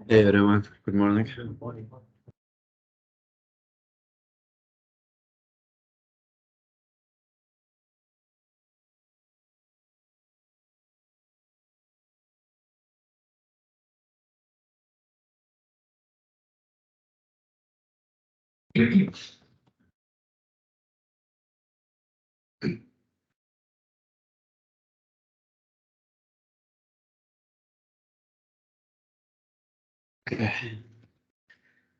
Hey everyone, good morning.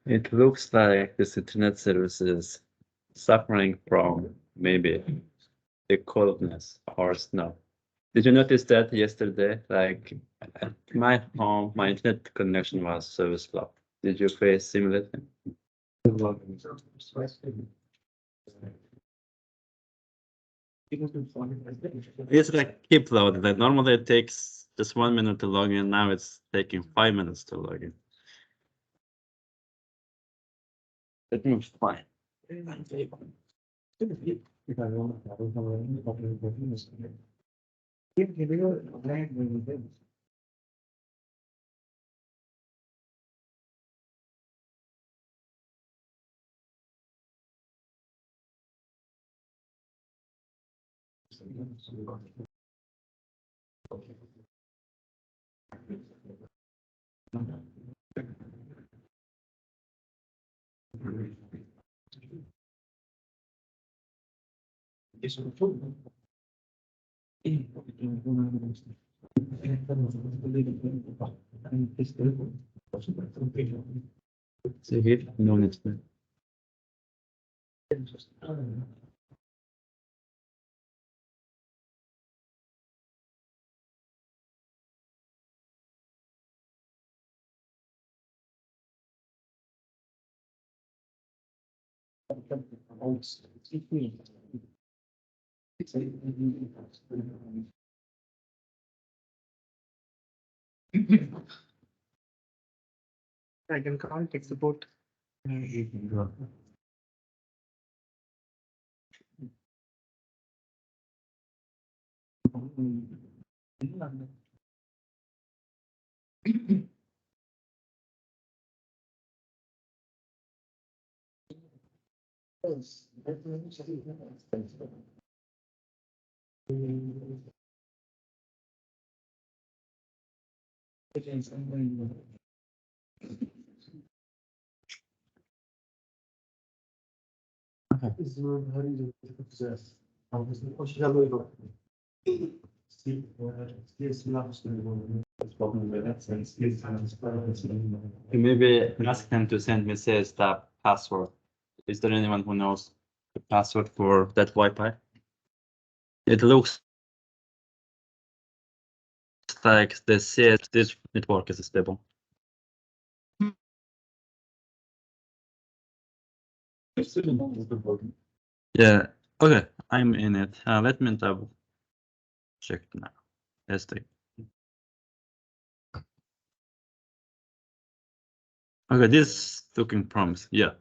It looks like this internet service is suffering from maybe the coldness or snow. Did you notice that yesterday? Like at my home, my internet connection was so slow. Did you face similar thing? It's like keep loading. Like normally it takes just 1 minute to log in. Now it's taking 5 minutes to log in. It moves fine. So here, no need to. I can call tech support. Maybe ask them to send me says the password. Is there anyone who knows the password for that Wi-Fi? It looks like the CS this network is stable. Yeah. Okay, I'm in it. Let me double check now. SD. Okay, this looking promise. Yeah.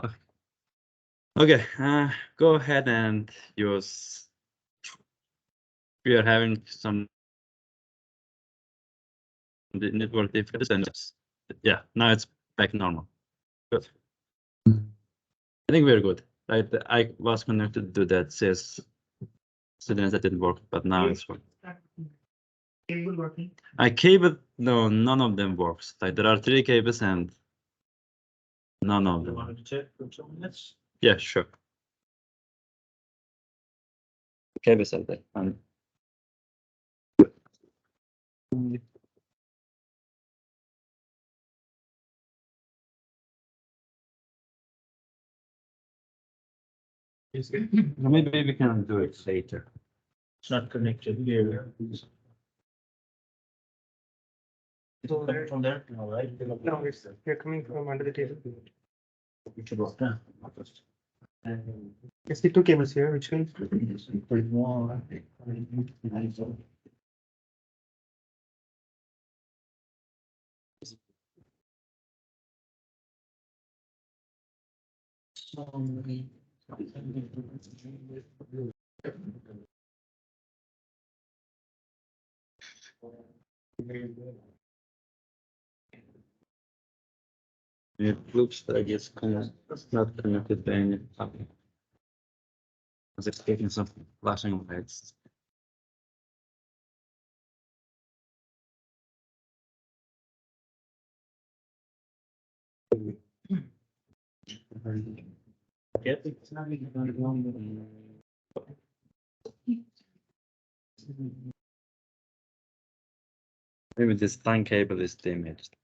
Okay. Okay. Go ahead and use. We are having some network difficulties. Yeah. Now it's back normal. Good. I think we're good. I was connected to that CS students that didn't work, but now it's working. Cable working? Cable, no, none of them works. Like there are 3 cables and none of them. Want to check for 2 minutes? Yeah, sure. Cables are there. Maybe we can do it later. It's not connected here. So there from there? No, right? No, it's you're coming from under the table. Yes, the 2 cables here, which means. It looks like it's not connected to any. It's taking some flashing lights. Maybe this LAN cable is damaged.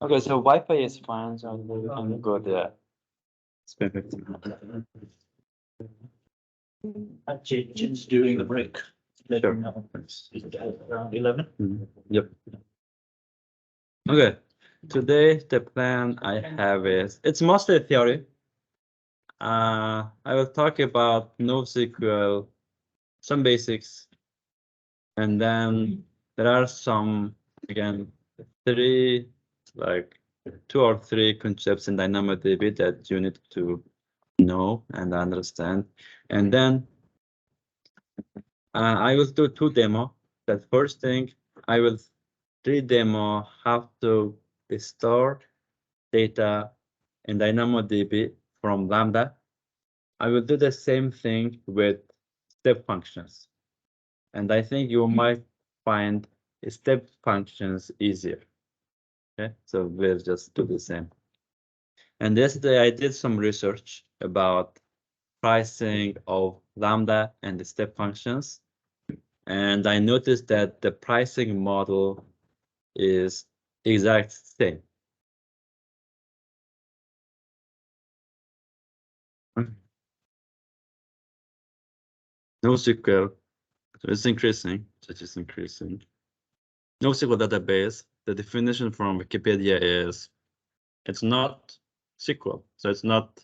Okay, so Wi-Fi is fine, so I'm good. Yeah, it's perfect. I changed during the break. Let Sure. me know. Around 11. Yep. Okay, today the plan I have is it's mostly theory. I will talk about NoSQL, some basics, and then there are some, again, 2 or 3 concepts in DynamoDB that you need to know and understand. And then I will do 2 demo. The first thing, I will demo how to store data in DynamoDB from Lambda. I will do the same thing with step functions. And I think you might find step functions easier. Okay, so we'll just do the same. And yesterday I did some research about pricing of Lambda and the step functions. And I noticed that the pricing model is exact same. NoSQL, so it's increasing, so it's increasing. NoSQL database, the definition from Wikipedia is it's not SQL, so it's not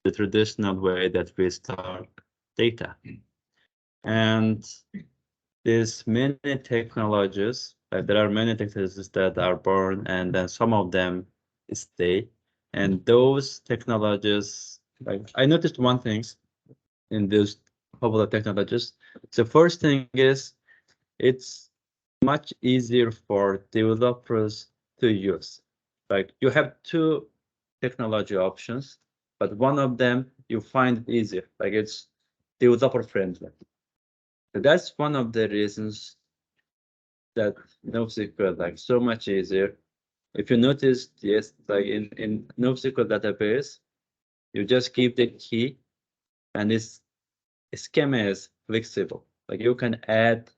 the traditional way that we store data. And there's many technologies, there are many technologies that are born and then some of them stay. And those technologies, like I noticed one thing in those couple of technologies. The first thing is it's much easier for developers to use. Like you have two technology options, but one of them you find it easier, like it's developer friendly. So that's one of the reasons that NoSQL like so much easier. If you notice, yes, like in NoSQL database, you just give the key and this schema is flexible. Like you can add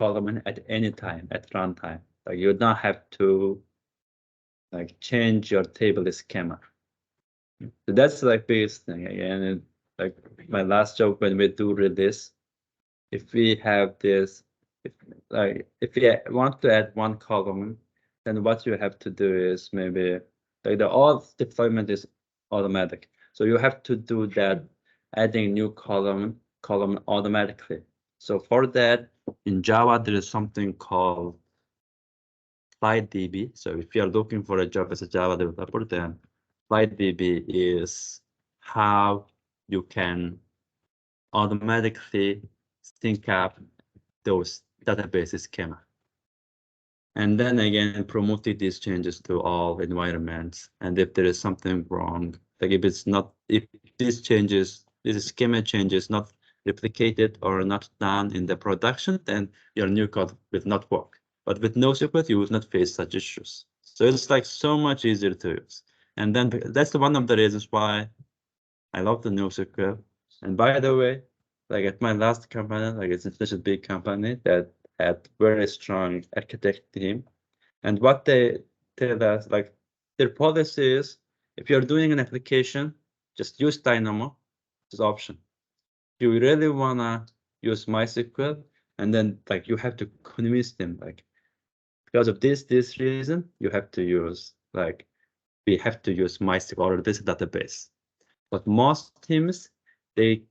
column at any time at runtime. Like you don't have to like change your table schema. So that's like biggest thing again. And like my last job when we do release, if we have this, if you want to add one column, then what you have to do is maybe like the all deployment is automatic. So you have to do that adding new column automatically. So for that in Java there is something called FlightDB. So if you are looking for a job as a Java developer, then FlightDB is how you can automatically sync up those database schema. And then again, promoted these changes to all environments. And if there is something wrong, like if these changes, this schema changes not replicated or not done in the production, then your new code will not work. But with NoSQL, you will not face such issues. So it's like so much easier to use. And then that's one of the reasons why I love the NoSQL. And by the way, like at my last company, like it's such a big company that had very strong architect team. And what they tell us, like their policy is, if you're doing an application, just use Dynamo, it's an option. If you really wanna use MySQL, and then like you have to convince them, like because of this reason, you have to use like we have to use MySQL or this database. But most teams, they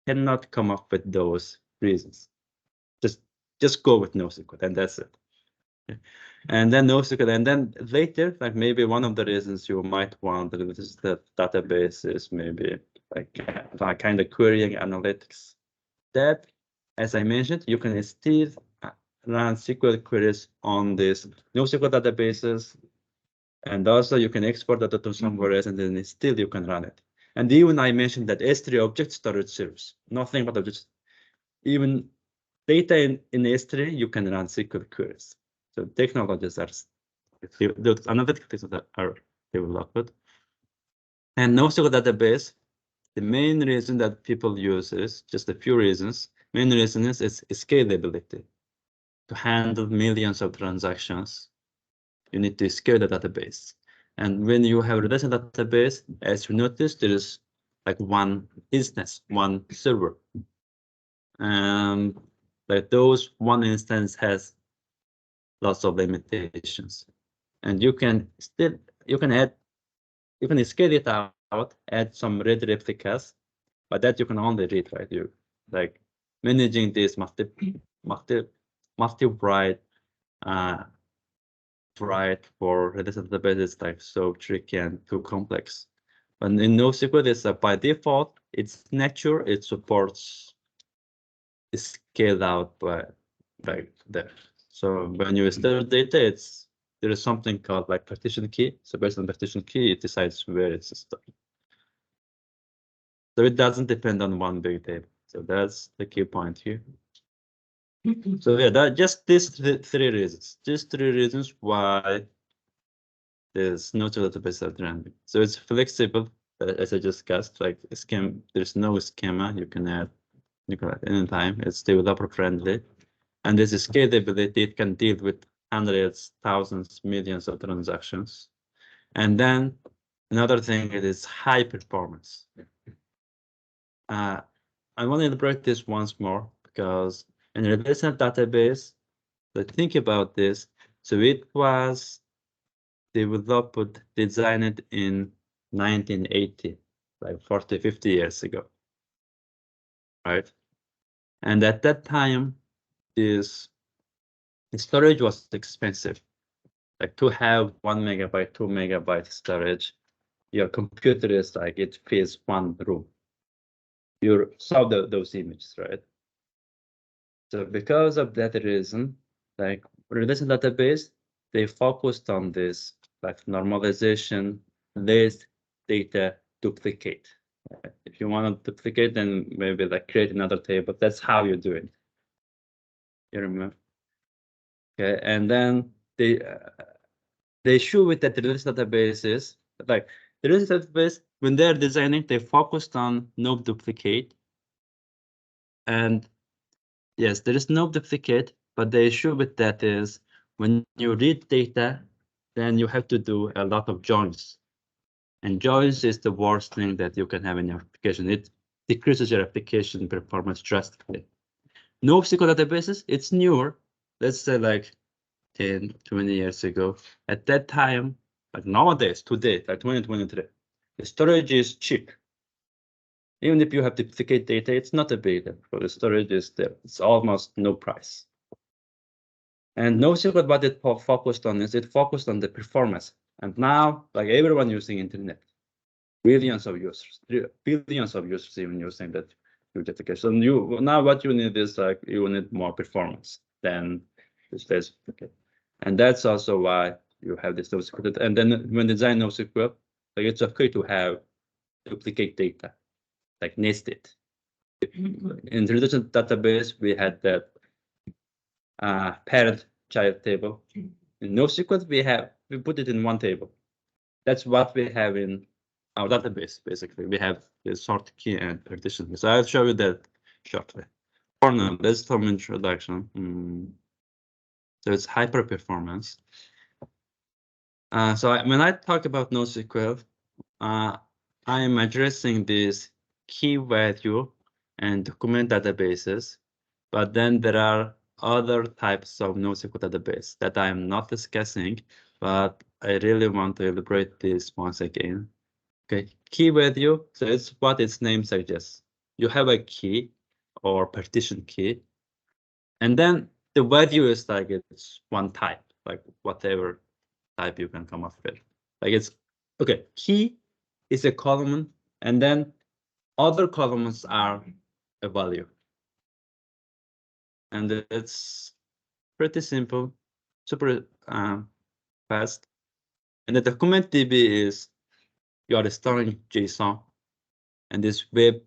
cannot come up with those reasons. Just go with NoSQL, and that's it. And then NoSQL, and then later, like maybe one of the reasons you might want this the database is maybe like kind of querying analytics. That, as I mentioned, you can still run SQL queries on this NoSQL databases, and also you can export data to somewhere else, and then still you can run it. And even I mentioned that S3 object storage service, nothing but objects. Even data in S3, you can run SQL queries. So technologies are, analytic technologies are developed. And NoSQL database, the main reason that people use is just a few reasons. Main reason is scalability. To handle millions of transactions, you need to scale the database. And when you have a relational database, as you notice, there is like one instance, one server. Like those one instance has lots of limitations. And you can scale it out, add some read replicas, but that you can only read, right? You like managing this multi-write write for relational database is like so tricky and too complex. But in NoSQL, it's by default, it's nature, it supports scale out by like there. So when you store data, there is something called like partition key. So based on partition key, it decides where it's stored. So it doesn't depend on one big table. So that's the key point here. So yeah, that just these three reasons. These three reasons why there's no database at random. So it's flexible, as I discussed. Like there's no schema you can add anytime. It's developer friendly, and there's a scalability. It can deal with hundreds, thousands, millions of transactions. And then another thing, it is high performance. I want to elaborate this once more because in a relational database, let's think about this. So it was developed, designed in 1980, like 40, 50 years ago, right? And at that time, this storage was expensive. Like to have 1 megabyte, 2 megabyte storage, your computer is like it fills one room. You saw those images, right? So because of that reason, like relation database, they focused on this like normalization, list, data, duplicate. If you want to duplicate, then maybe like create another table. That's how you do it. You remember? Okay, and then they show with that the relation databases, like the relation database, when they're designing, they focused on no duplicate. And yes, there is no duplicate, but the issue with that is when you read data, then you have to do a lot of joins. And joins is the worst thing that you can have in your application. It decreases your application performance drastically. NoSQL databases, it's newer. Let's say like 10, 20 years ago. At that time, like nowadays, today, like 2023, the storage is cheap. Even if you have duplicate data, it's not a big deal. For the storage is there. It's almost no price. And NoSQL, what it focused on is it focused on the performance. And now, like everyone using internet, billions of users, billions of users even using that huge application. So now what you need is like you need more performance than this duplicate. And that's also why you have this NoSQL. And then when design NoSQL, like it's okay to have duplicate data, like nested. In the relation database, we had that parent-child table. In NoSQL, we put it in one table. That's what we have in our database, basically. We have the sort key and partition. So I'll show you that shortly. For now, let's some introduction. So it's hyper performance. When I talk about NoSQL, I am addressing this key value and document databases, but then there are other types of NoSQL database that I am not discussing, but I really want to elaborate this once again. Okay, key value, so it's what its name suggests. You have a key or partition key, and then the value is like it's one type, like whatever type you can come up with. Like it's, okay, key is a column, and then other columns are a value. And it's pretty simple, super fast. And the document DB is you are storing JSON, and this web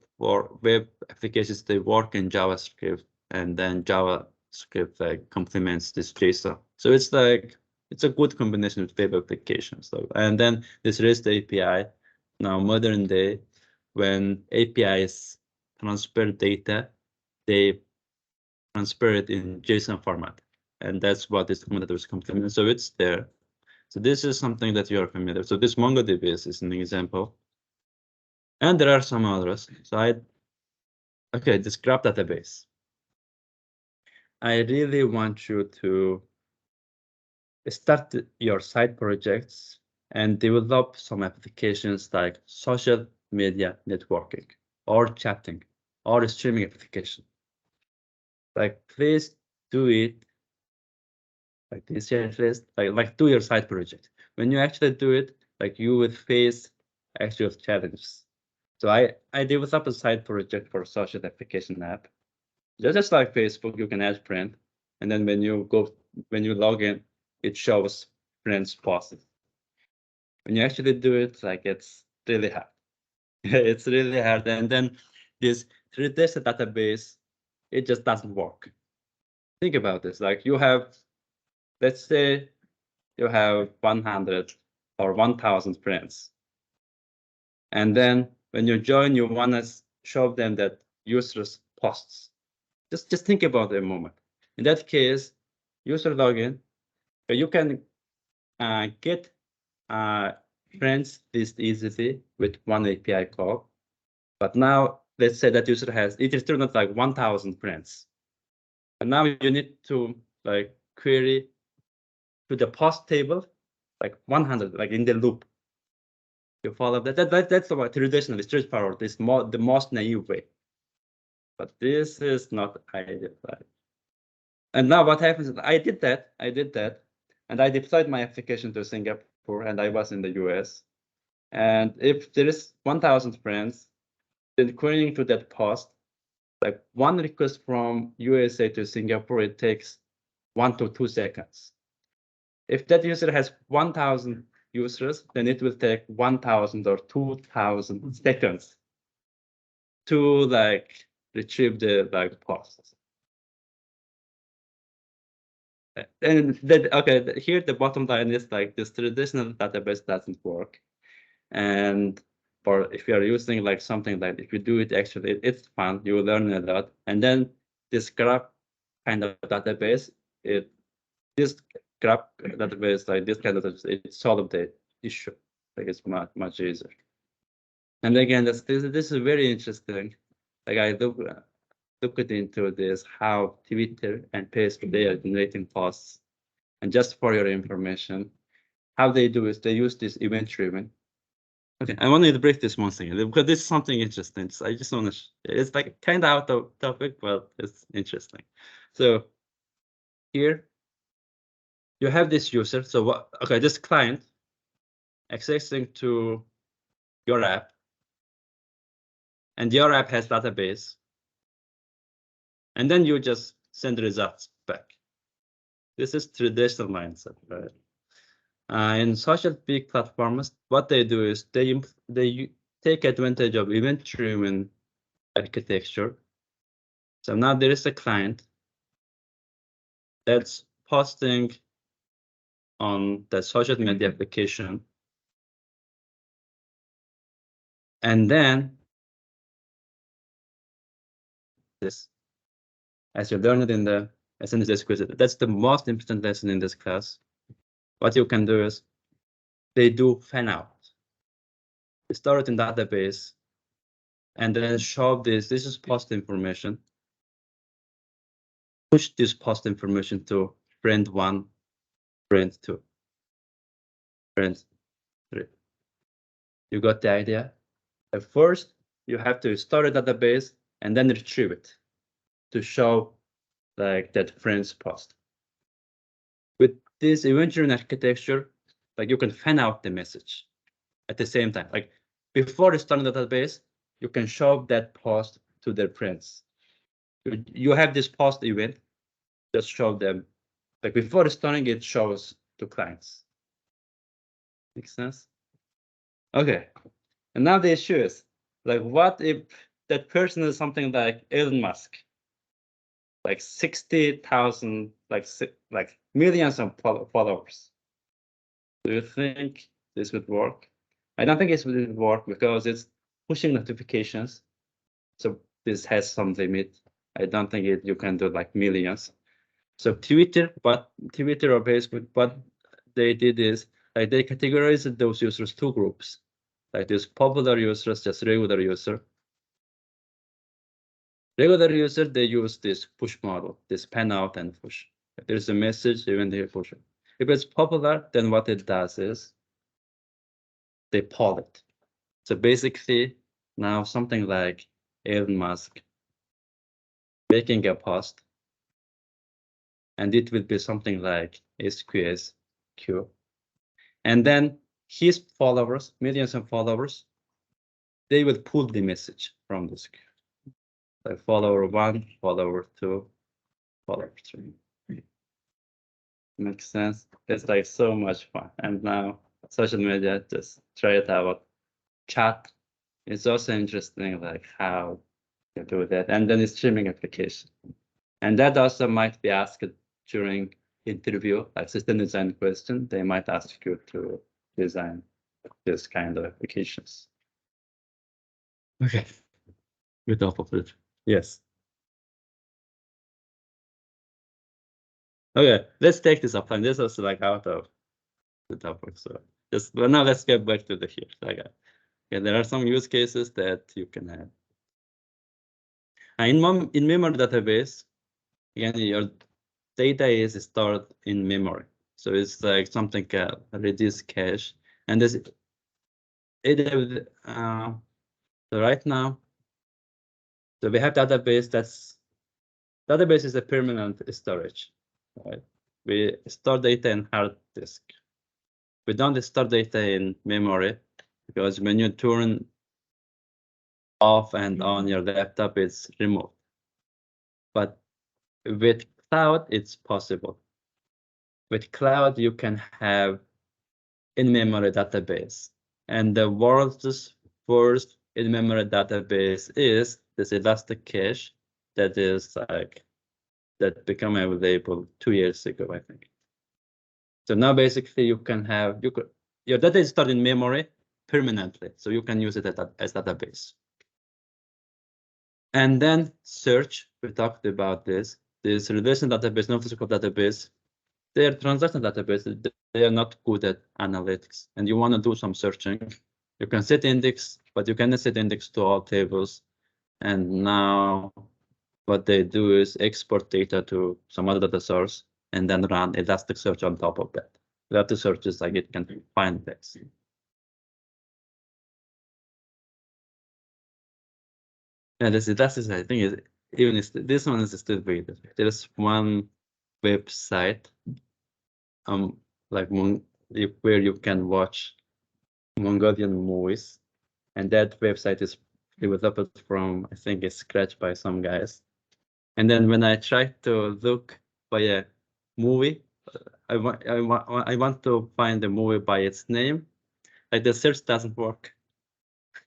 applications, they work in JavaScript, and then JavaScript like complements this JSON. So it's like it's a good combination with web applications. So, and then this REST API, now modern day, when APIs transfer data, they transfer it in JSON format, and that's what this database complement. So it's there. So this is something that you are familiar with. So this MongoDB is an example. And there are some others. So okay, this graph database. I really want you to start your side projects and develop some applications like social media networking or chatting or streaming application. Like, please do it like this, like do your side project. When you actually do it, like you would face actual challenges. So I developed a side project for social application app. Just like Facebook, you can add friend, and then when you log in, it shows friends posts. When you actually do it, like it's really hard. It's really hard. And then this 3D database, it just doesn't work. Think about this. Like you have, let's say you have 100 or 1,000 friends. And then when you join, you want to show them that users posts. Just think about it a moment. In that case, user login, you can get friends list easily with one API call. But now let's say that user has, it is still not like 1,000 friends. And now you need to like query to the post table, like 100, like in the loop. You follow that? That's what traditionally straightforward, is the most naive way. But this is not ideal. Right? And now what happens is I did that, and I deployed my application to Singapore, and I was in the US. And if there is 1,000 friends, then querying to that post, Like one request from USA to Singapore, it takes 1 to 2 seconds. If that user has 1,000 users, then it will take 1,000 or 2,000 seconds to like retrieve the like posts. And then, okay, here the bottom line is like this traditional database doesn't work. And or if you are using like something like, if you do it actually, it's fun, you learn a lot. And then this graph kind of database, this graph database, like this kind of, it solved the issue. Like it's much easier. And again, this is very interesting. Like I looked into this, how Twitter and Facebook, they are generating posts. And just for your information, how they do is they use this event-driven. Okay, I wanted to break this one thing because this is something interesting. So I just want to, it's like kind of out of topic, but it's interesting. So here you have this user. So what, okay, this client accessing to your app, and your app has database, and then you just send results back. This is traditional mindset, right? In social big platforms, what they do is they take advantage of event-driven architecture. So now there is a client that's posting on the social media application, and then this, as you learned in the SNS quiz, that's the most important lesson in this class. What you can do is they do fan out. They store it in database, and then show this. This is post information. Push this post information to friend 1, friend 2, friend 3. You got the idea? At first, you have to store a database and then retrieve it to show like that friend's post. With this event-driven architecture, like you can fan out the message at the same time. Like before starting the database, you can show that post to their friends. You have this post event, just show them. Like before starting, it shows to clients. Makes sense? Okay. And now the issue is, like, what if that person is something like Elon Musk? Like 60,000, like millions of followers. Do you think this would work? I don't think it would work because it's pushing notifications. So this has some limit. I don't think you can do like millions. So Twitter or Facebook, what they did is like they categorized those users 2 groups. Like this popular users, just regular user. Regular user, they use this push model, this pan out and push. If there's a message, even they push it. If it's popular, then what it does is they poll it. So basically, now something like Elon Musk making a post, and it will be something like SQSQ. And then his followers, millions of followers, they will pull the message from this queue. Like follower 1, follower 2, follower 3. Makes sense. It's like so much fun. And now social media, just try it out. Chat is also interesting, like how you do that. And then streaming application. And that also might be asked during interview, like system design question. They might ask you to design this kind of applications. Okay. Good opposite. Yes. Okay, let's take this up. And this is like out of the topic. So just, but now let's get back to the here. Okay. Yeah, there are some use cases that you can have. In memory database, again, your data is stored in memory. So it's like something reduced cache. And this so right now, so we have database database is a permanent storage, right? We store data in hard disk. We don't store data in memory because when you turn off and on your laptop, it's removed. but with cloud, it's possible. With cloud, you can have in-memory database. And the world's first in-memory database is this Elastic Cache that is that became available 2 years ago, I think. So now basically you can have, your data is stored in memory permanently, so you can use it as database. And then search, we talked about this relational database, NoSQL database, they are transactional databases, they are not good at analytics, and you want to do some searching. You can set index, but you cannot set index to all tables. And now what they do is export data to some other data source and then run Elasticsearch on top of that. Elasticsearch is like it can find text. And this Elasticsearch, I think, is even this one is still very different. There is one website, like where you can watch Mongolian movies, and that website is developed from, I think, it's scratched by some guys. And then when I try to look by a movie, I want to find the movie by its name, like the search doesn't work.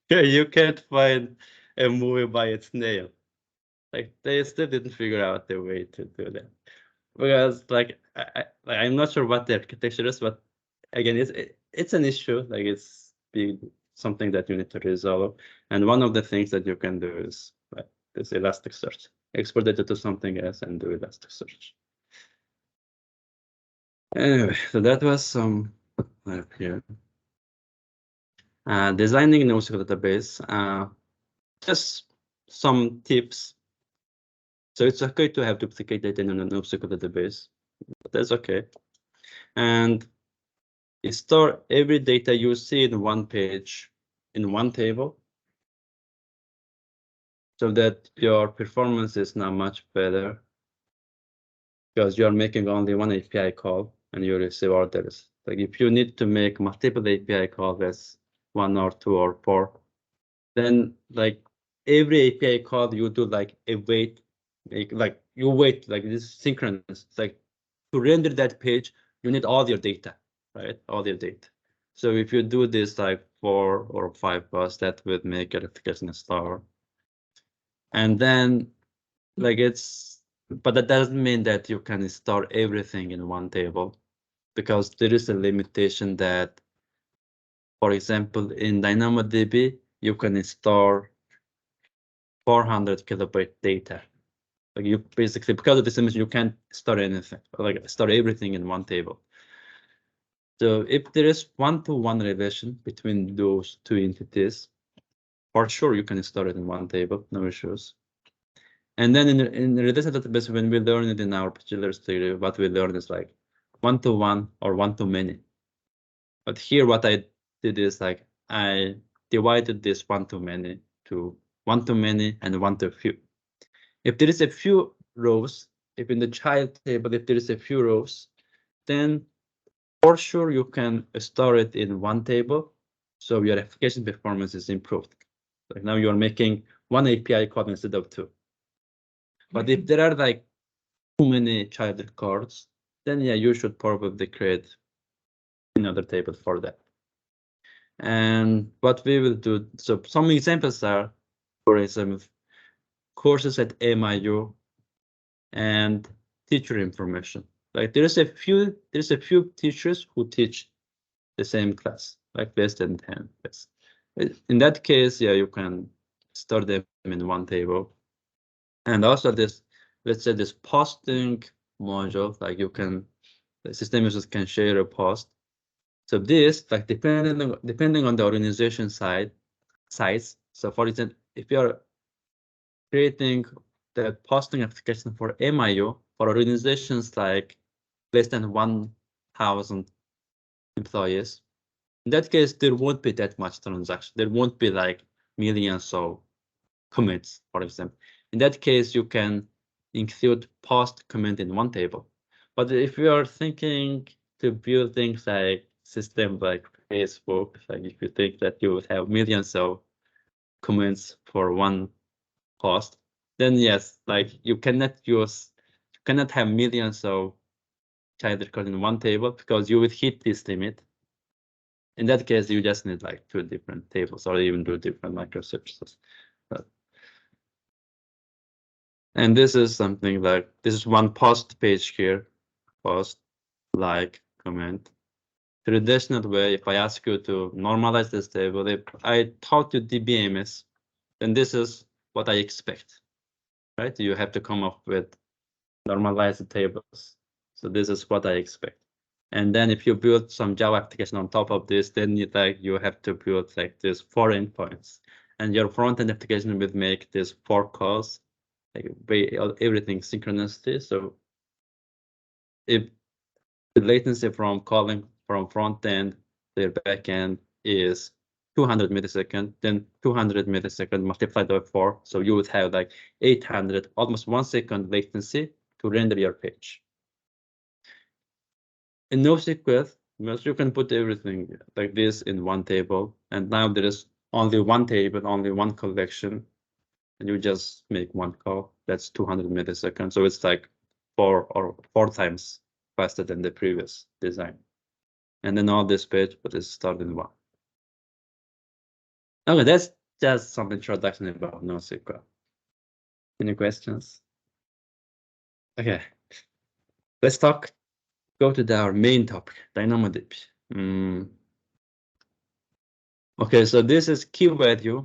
You can't find a movie by its name. Like they still didn't figure out the way to do that. Because like I'm not sure what the architecture is, but again, it's an issue. Like it's something that you need to resolve. And one of the things that you can do is this Elasticsearch. Export data to something else and do Elasticsearch. Anyway, so that was some up here. Designing NoSQL database. Just some tips. So it's okay to have duplicate data in a NoSQL database, but that's okay. And you store every data you see in one page, in one table, so that your performance is now much better because you're making only one API call and you receive orders. Like if you need to make multiple API calls, that's 1 or 2 or 4, then like every API call you do like a wait, like you wait, like this synchronous. It's like to render that page, you need all your data, right? All your data. So if you do this like 4 or 5 bus, that would make your application slower. And then like but that doesn't mean that you can store everything in one table, because there is a limitation that, for example, in DynamoDB, you can store 400 kilobyte data. Like you basically, because of this image, you can't store anything, like store everything in one table. So if there is one-to-one relation between those two entities, for sure you can store it in one table, no issues. And then in the relational database, when we learn it in our bachelor's degree, what we learn is like one-to-one or one-to-many. But here, what I did is like I divided this one-to-many to one-to-many and one-to-few. If there is a few rows, if in the child table, if there is a few rows, then for sure you can store it in one table, so your application performance is improved. Like now you're making one API call instead of 2. But if there are like too many child records, then yeah, you should probably create another table for that. And what we will do, so some examples are, for example, courses at MIU and teacher information. Like there's a few teachers who teach the same class, like less than 10. Yes. In that case, yeah, you can store them in one table. And also this, let's say this posting module, like the system users can share a post. So this, like depending on the organization size. So for example, if you're creating the posting application for MIU for organizations like less than 1,000 employees, in that case, there won't be that much transaction. There won't be like millions of commits, for example. In that case, you can include post comment in one table. But if you are thinking to build things like system like Facebook, like if you think that you would have millions of comments for one post, then yes, like you cannot have millions of child records in one table because you would hit this limit. In that case, you just need like 2 different tables or even 2 different microservices. And this is something like, this is one post page here, post, like, comment. Traditional way, if I ask you to normalize this table, if I taught you DBMS, then this is what I expect, right? You have to come up with normalized tables. So this is what I expect. And then if you build some Java application on top of this, then you have to build like this 4 endpoints. And your front-end application will make this 4 calls, like everything synchronously. So if the latency from calling from front end to your back end is 200 milliseconds, then 200 milliseconds multiplied by 4. So you would have like 800, almost 1 second latency to render your page. In NoSQL, you can put everything like this in one table, and now there is only one table, only one collection, and you just make one call. That's 200 milliseconds. So it's like 4 times faster than the previous design. And then all this page, but it's started in 1. Okay, that's just some introduction about NoSQL. Any questions? Okay, let's go to our main topic, DynamoDB. Okay, so this is key value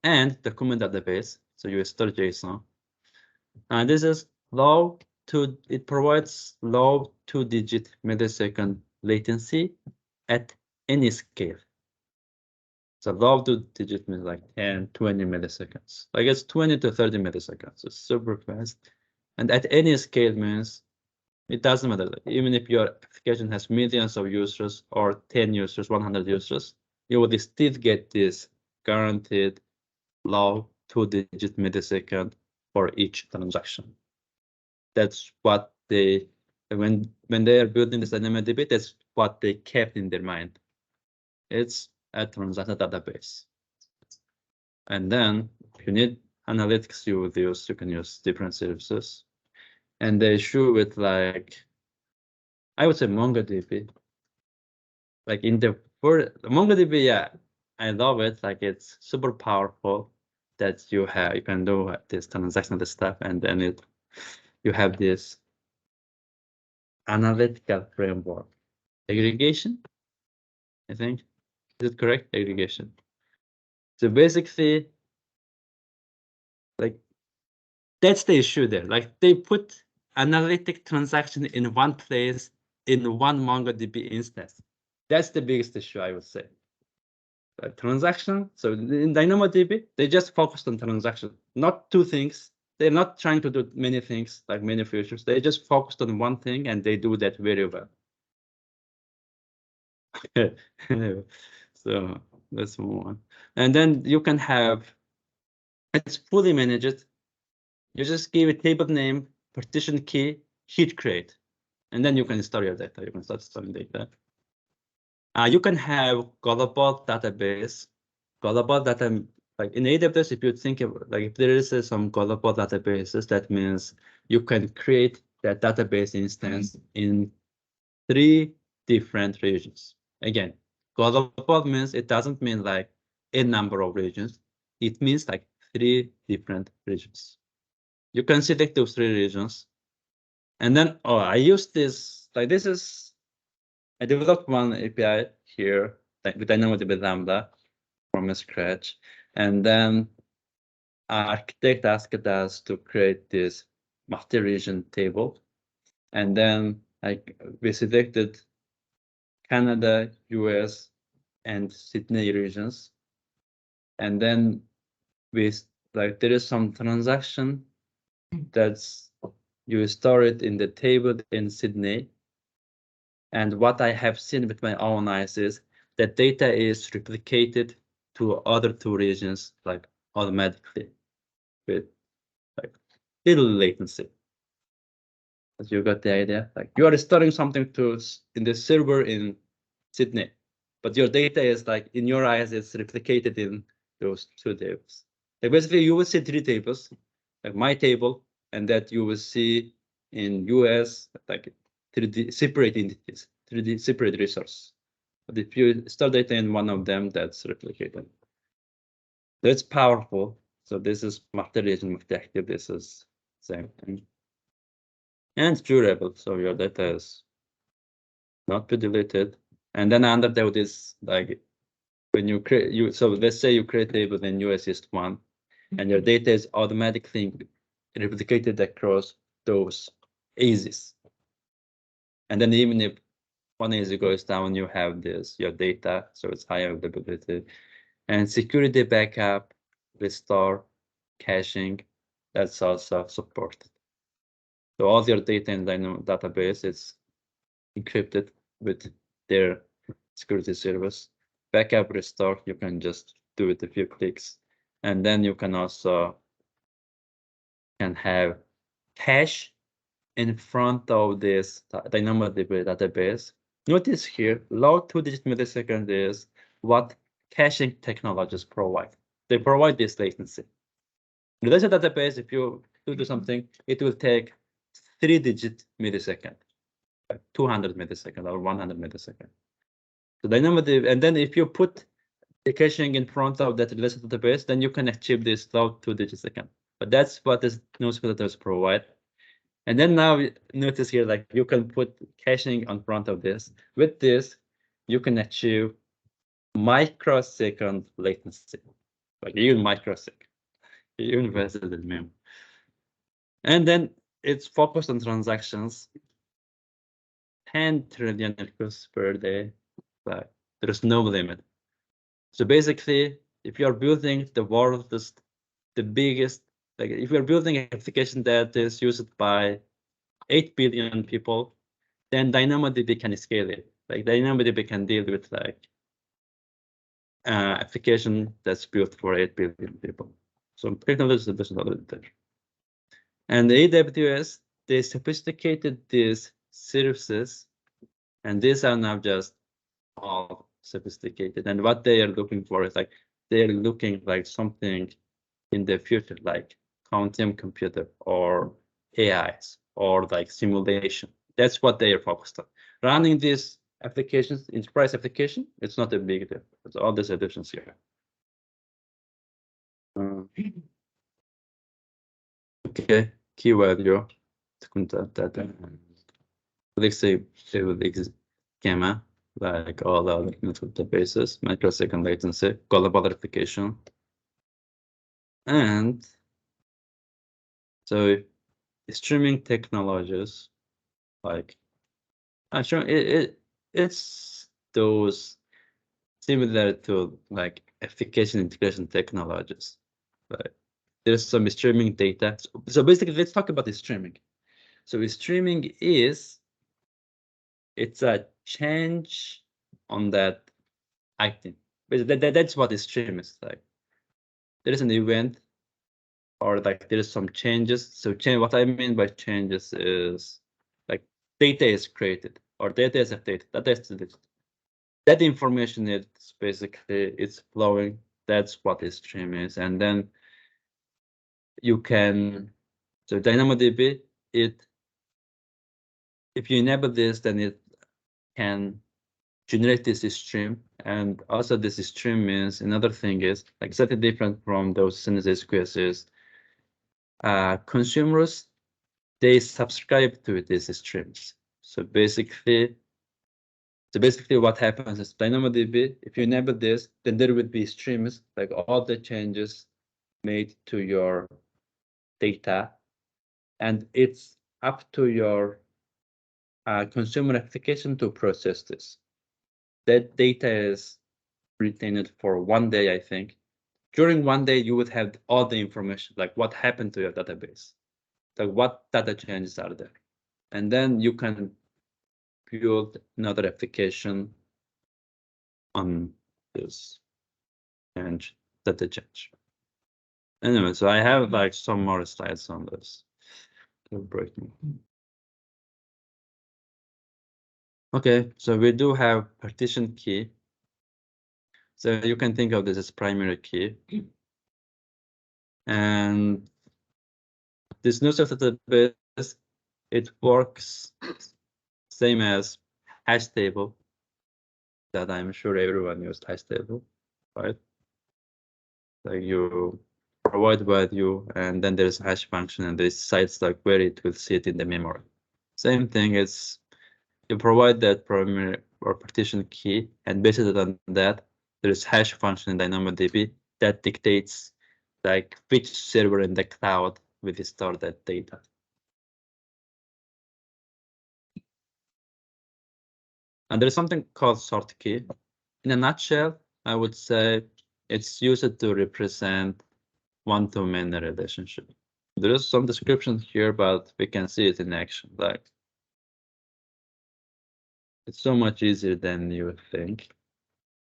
and document database. So you store JSON. And this is it provides low 2-digit millisecond latency at any scale. So low 2-digit means like 10, 20 milliseconds. Like it's 20 to 30 milliseconds. It's super fast. And at any scale means it doesn't matter. Even if your application has millions of users or 10 users, 100 users, you will still get this guaranteed low 2-digit millisecond for each transaction. That's what when they are building this DynamoDB, that's what they kept in their mind. It's a transaction database. And then if you need analytics, you can use different services. And they issue with like, I would say MongoDB. Like in the MongoDB, yeah, I love it. Like it's super powerful that you can do this transactional stuff, and then you have this analytical framework. Aggregation, I think. Is it correct? Aggregation. So basically, like that's the issue there. Like they put analytic transaction in one place in one MongoDB instance. That's the biggest issue, I would say. Transaction. So in DynamoDB, they just focused on transaction, not 2 things. They're not trying to do many things, like many features. They just focused on one thing, and they do that very well. So let's move on. And then you can have, it's fully managed. You just give a table name, partition key, hit create, and then you can store your data. You can start storing data. You can have global database. Global data, like in AWS, if you think of like if there is some global databases, that means you can create that database instance in 3 different regions. Again, global means it doesn't mean like a number of regions. It means like 3 different regions. You can select those 3 regions, and then I use this. Like this is, I developed one API here with DynamoDB Lambda from scratch, and then our architect asked us to create this multi-region table, and then we selected Canada, US, and Sydney regions, and then there is some transaction that's you store it in the table in Sydney. And what I have seen with my own eyes is that data is replicated to other 2 regions like automatically with like little latency. As you got the idea, like you are storing something in the server in Sydney, but your data is like in your eyes it's replicated in those 2 tables. Like basically, you will see 3 tables. like my table, and that you will see in US like 3D separate entities, 3D separate resource. But if you store data in one of them, that's replicated. That's powerful. So this is multi-region, multi-active. This is same thing. And it's durable. So your data is not be deleted. And then under that is like when you create so let's say you create a table in US East 1, and your data is automatically replicated across those ASICs. And then even if one ASIC goes down, you have your data, so it's high availability. And security backup, restore, caching, that's also supported. So all your data in Dynamo database is encrypted with their security service. Backup, restore, you can just do it a few clicks. And then you can also have cache in front of this DynamoDB database. Notice here, low 2-digit millisecond is what caching technologies provide. They provide this latency. In the database, if you do something, it will take 3-digit millisecond, like 200 millisecond or 100 millisecond. So DynamoDB, and then if you put the caching in front of that related database, then you can achieve this low 2-digit second. But that's what this NoSQL database provide. And then now notice here, like you can put caching on front of this. With this, you can achieve microsecond latency, like even microsecond, even faster than MEM. And then it's focused on transactions, 10 trillion requests per day, but there's no limit. So basically, if you're building the world's the biggest, like if you're building an application that is used by 8 billion people, then DynamoDB can scale it. Like DynamoDB can deal with like application that's built for 8 billion people. So technology is not there. And the AWS, they sophisticated these services, and these are now just all sophisticated. And what they are looking for is like they are looking like something in the future, like quantum computer or AIs or like simulation. That's what they are focused on. Running these applications, enterprise application, it's not a big deal. It's all these additions here. Okay, key value. Let's say gamma, like all the other databases, microsecond latency, global replication. And so streaming technologies, like I'm sure it's those similar to like application integration technologies. But there's some streaming data. So basically, let's talk about the streaming. So streaming it's a change on that item. Basically, that's what the stream is like. There is an event, or like there is some changes. So what I mean by changes is like data is created or data is updated. That information is basically it's flowing. That's what the stream is, and then you can. So DynamoDB, if you enable this, then it can generate this stream, and also this stream means another thing is like slightly different from those synthesis quizzes. Consumers, they subscribe to these streams. So basically what happens is DynamoDB, if you enable this, then there would be streams, like all the changes made to your data, and it's up to your consumer application to process this. That data is retained for 1 day, I think. During 1 day, you would have all the information, like what happened to your database, like what data changes are there. And then you can build another application on this and data change. Anyway, so I have like some more slides on this. Okay, so we do have partition key. So you can think of this as primary key. And this Nusselt database, it works same as hash table that I'm sure everyone used hash table, right? Like you provide value and then there's a hash function and this decides like where it will sit in the memory. Same thing is you provide that primary or partition key and based on that, there's hash function in DynamoDB that dictates like which server in the cloud will store that data. And there's something called sort key. In a nutshell, I would say it's used to represent one-to-many relationship. There is some description here, but we can see it in action. Like it's so much easier than you would think.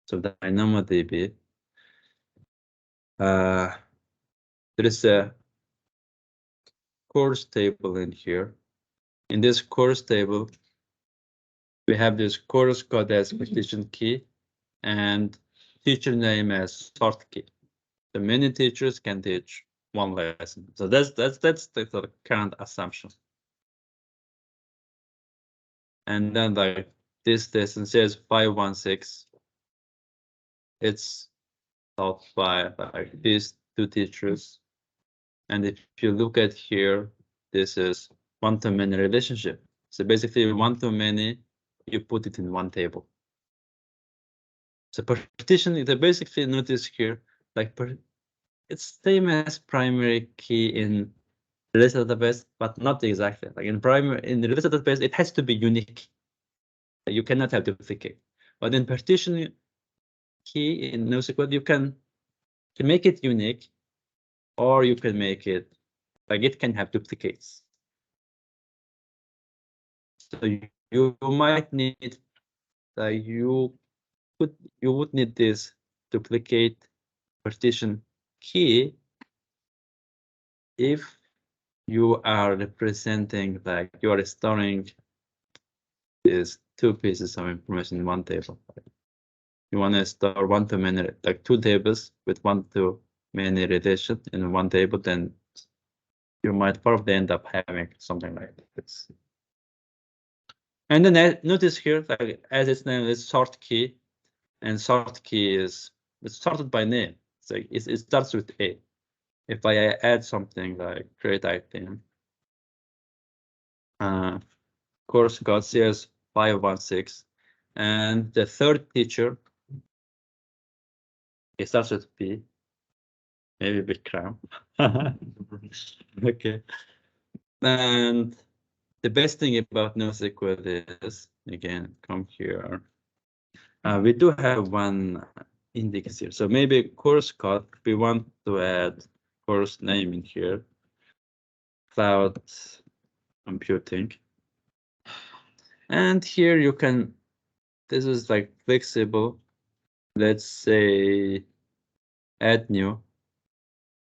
So DynamoDB, there is a course table in here. In this course table, we have this course code as partition key and teacher name as sort key. So many teachers can teach one lesson. So that's the current assumption. And then like this lesson says 516. It's taught by like these two teachers. And if you look at here, this is one-to-many relationship. So basically one-to-many, you put it in one table. So partition, you basically notice here, like it's same as primary key in related database, but not exactly. Like in the related database, it has to be unique. You cannot have duplicate. But in partition key in NoSQL, you can make it unique, or you can make it like it can have duplicates. So you might need you would need this duplicate partition key if you are representing like you are storing these two pieces of information in one table. You want to store one-to-many, like two tables with one-to-many relation in one table, then you might probably end up having something like this. And then notice here, like as its name is sort key, and sort key is it's sorted by name. So it starts with A. If I add something like create item, course code says 516, and the third teacher, it starts with P, maybe Bikram. Okay. And the best thing about NoSQL is, again, come here. We do have one index here. So maybe course code, we want to add course name in here, cloud computing. And here you can, this is like flexible. Let's say add new.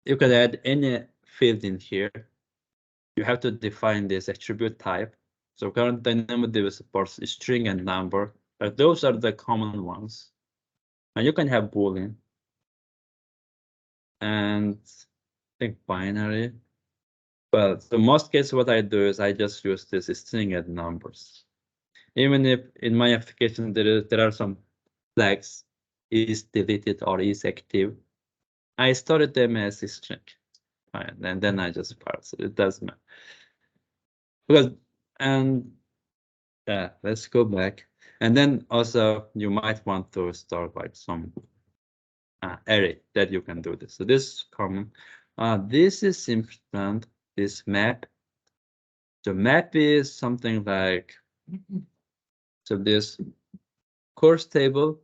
You can add any field in here. You have to define this attribute type. So current DynamoDB supports string and number. But those are the common ones. And you can have Boolean. And I think binary. Well, so most cases, what I do is I just use this string and numbers. Even if in my application there are some flags, is deleted or is active, I stored them as a string. Fine, and then I just parse it. It doesn't matter. Because let's go back. And then also you might want to store like some array that you can do this. So this is common. This is important. This map. So map is something like so this course table.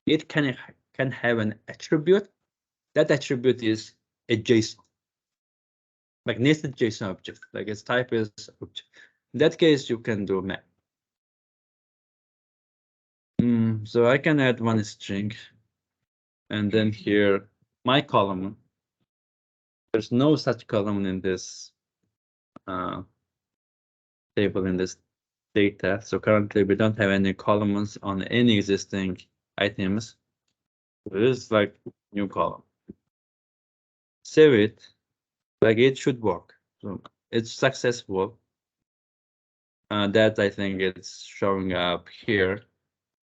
It can have an attribute. That attribute is a JSON, like nested JSON object. Like its type is object. In that case, you can do map. So I can add one string, and then here my column. There's no such column in this table in this data. So currently we don't have any columns on any existing items. This is like new column. Save it, like it should work. So it's successful. That I think it's showing up here.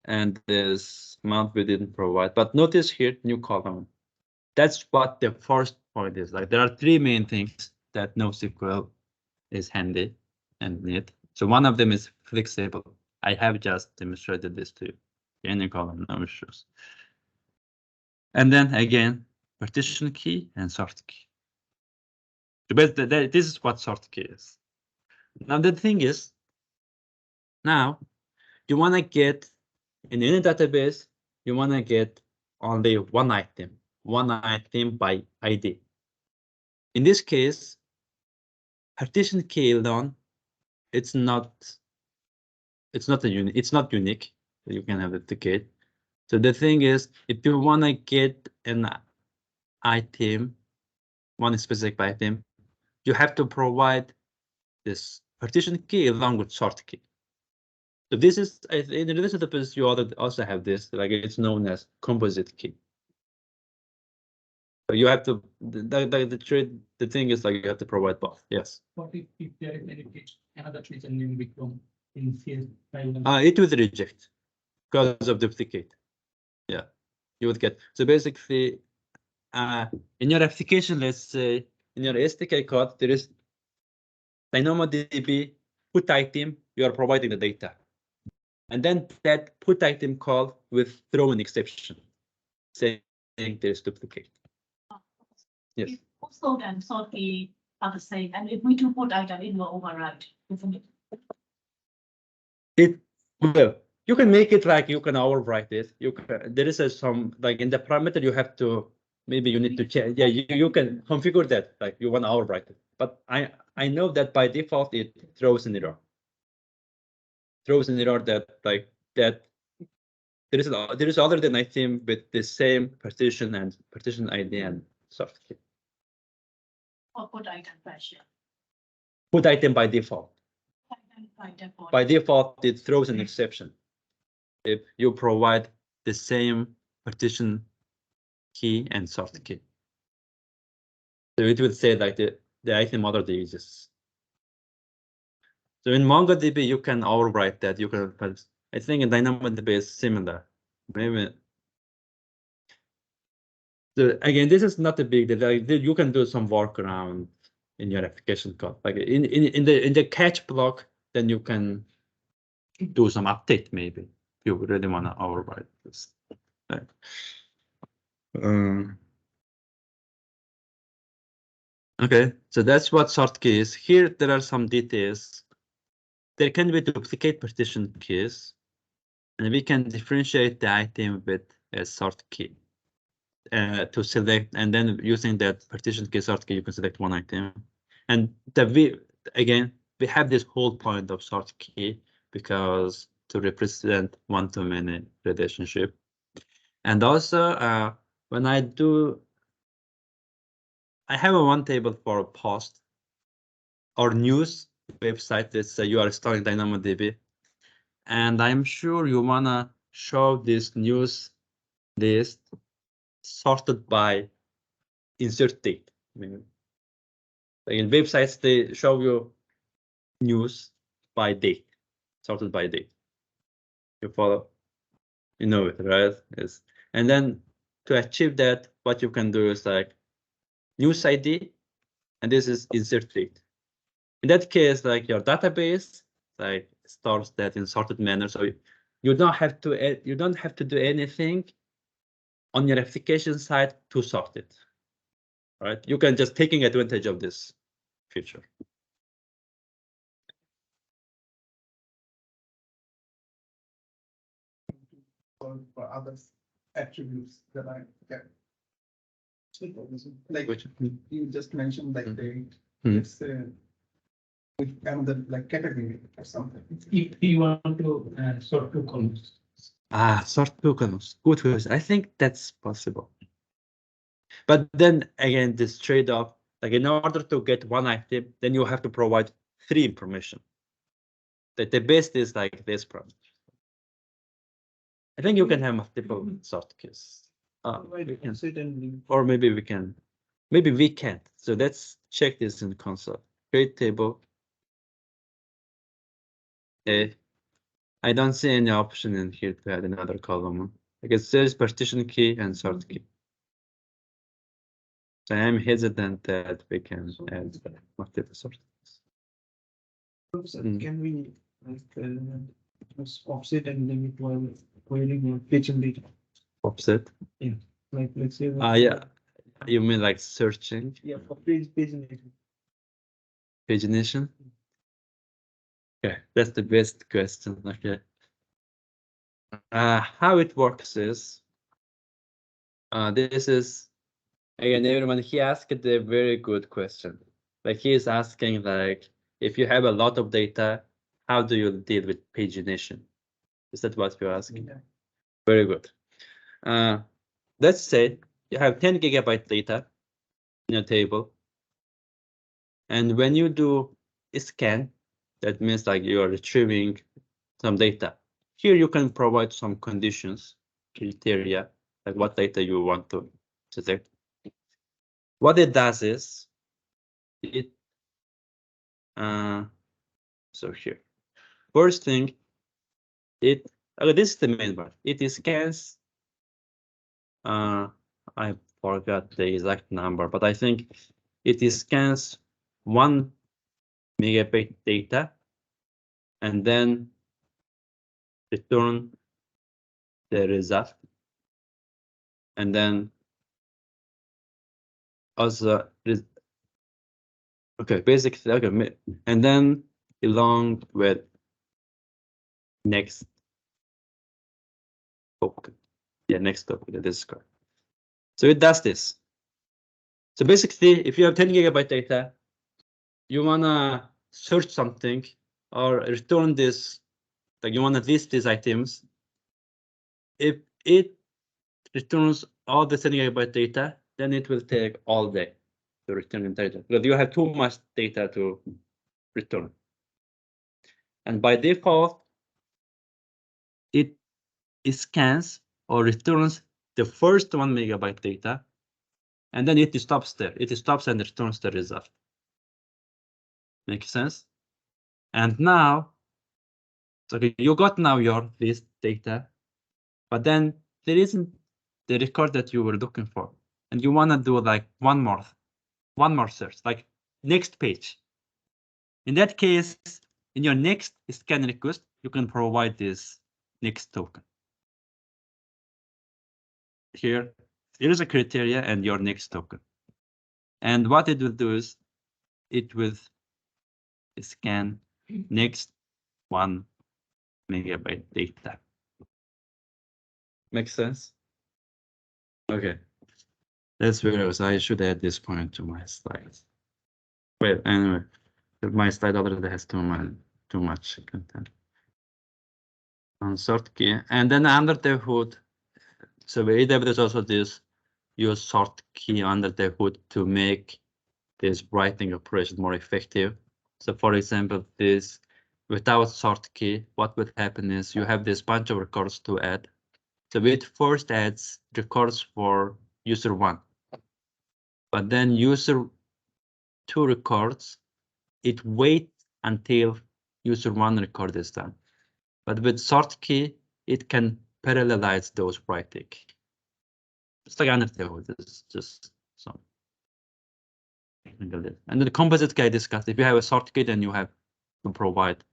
And this month we didn't provide, but notice here, new column. That's what the first point is. Like there are three main things that NoSQL is handy and neat. So one of them is flexible. I have just demonstrated this to you. Any column, no issues. And then again, partition key and sort key. But this is what sort key is. Now the thing is, now you want to get in any database, you want to get only one item by ID. In this case, partition key alone, it's not unique. You can have a duplicate. So the thing is, if you want to get an item, one specific item, you have to provide this partition key along with sort key. So this is in the rest of the database, you also have this, like it's known as composite key. So you have to the thing is like you have to provide both. Yes. What if there is another treasure name become in CS? It would reject because of duplicate. Yeah, you would get. So basically, in your application, let's say in your SDK code, there is DynamoDB put item. You are providing the data, and then that put item call with throw an exception, saying there's duplicate. Yes. Also, then sort key are the same, and if we do put item, it will override, isn't it? Well, you can make it like you can overwrite it. You can, there is some like in the parameter you have to maybe you need to change. Yeah, you can configure that like you want to overwrite it. But I know that by default it throws an error. That like that there is other than item with the same partition and partition ID and sort key. Or put item version. Put item by default. By default. By default, it throws an exception if you provide the same partition key and sort key. So it would say like the item already exists. So in MongoDB, you can overwrite that. You can, but I think in DynamoDB is similar. Maybe. So again, this is not a big deal. Like, you can do some workaround in your application code. Like in the catch block, then you can do some update maybe if you really want to override this. Right. Okay, so that's what sort key is. Here there are some details. There can be duplicate partition keys, and we can differentiate the item with a sort key to select, and then using that partition key sort key, you can select one item. And we have this whole point of sort key because to represent one-to-many relationship. And also when I have a one table for a post or news website that say you are installing DynamoDB, and I'm sure you wanna show this news list sorted by insert date. I mean, like in websites they show you news by date, sorted by date. You follow, you know it, right? Yes. And then to achieve that, what you can do is like news ID, and this is insert date. In that case, like your database like stores that in sorted manner, so you don't have to do anything on your application side to sort it. Right? You can just taking advantage of this feature. For other attributes that I get. Like Which? you just mentioned, like Mhm. it's with another like category or something. If you want to sort two columns. Sort two columns. Good question. I think that's possible. But then again, this trade-off, like in order to get one item, then you have to provide 3 information. The best is like this problem. I think you can have multiple sort keys. We can. Or maybe we can. Maybe we can't. So let's check this in the console. create table. I don't see any option in here to add another column. I guess there's partition key and sort key. So I am hesitant that we can add multiple sorts. Can we just offset and limit while querying or fetching data? Offset. Like let's say. Yeah. You mean like searching? Yeah, for page name. Pagination? Okay, that's the best question. Okay. How it works is, this is, again, everyone, he asked a very good question. Like he is asking, like, if you have a lot of data, how do you deal with pagination? Is that what you're asking? Yeah. Very good. Let's say you have 10 GB data in a table. And when you do a scan, that means like you are retrieving some data. Here you can provide some conditions, criteria, like what data you want to detect. What it does is, it, so here, first thing, this is the main part. It scans, I forgot the exact number, but I think it scans 1 megabyte data and then return the result. And then also, okay, basically, okay, and then along with next token. Yeah, next token, this is correct. So it does this. So basically, if you have 10 GB data, you wanna search something or return this, like you wanna list these items. If it returns all the 10 GB data, then it will take all day to return the data because you have too much data to return. And by default, it scans or returns the first 1 megabyte data, and then it stops there. It stops and returns the result. Makes sense? And now, so you got now your list data, but then there isn't the record that you were looking for, and you want to do like one more search, like next page. In that case, in your next scan request, you can provide this next token. Here is a criteria and your next token. And what it will do is it will scan next 1 megabyte data. Makes sense? Okay. That's where I should add this point to my slides. Well, anyway, my slide already has too much content. On sort key, and then under the hood, so AWS also this use sort key under the hood to make this writing operation more effective. So for example, this without sort key, what would happen is you have this bunch of records to add. So it first adds records for user 1, but then user 2 records, it waits until user 1 record is done. But with sort key, it can parallelize those writing. It's like Undertale, it's just some technical. And the composite key I discussed, if you have a sort key, then you have to provide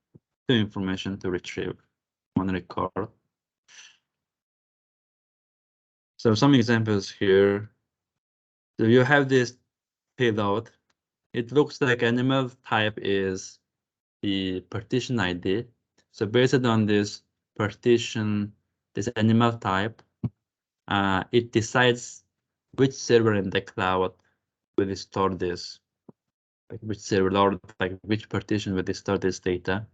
the information to retrieve one record. So some examples here. So you have this payload. It looks like animal type is the partition ID. So based on this partition, this animal type, it decides which server in the cloud will store this, like which server or like which partition will store this data.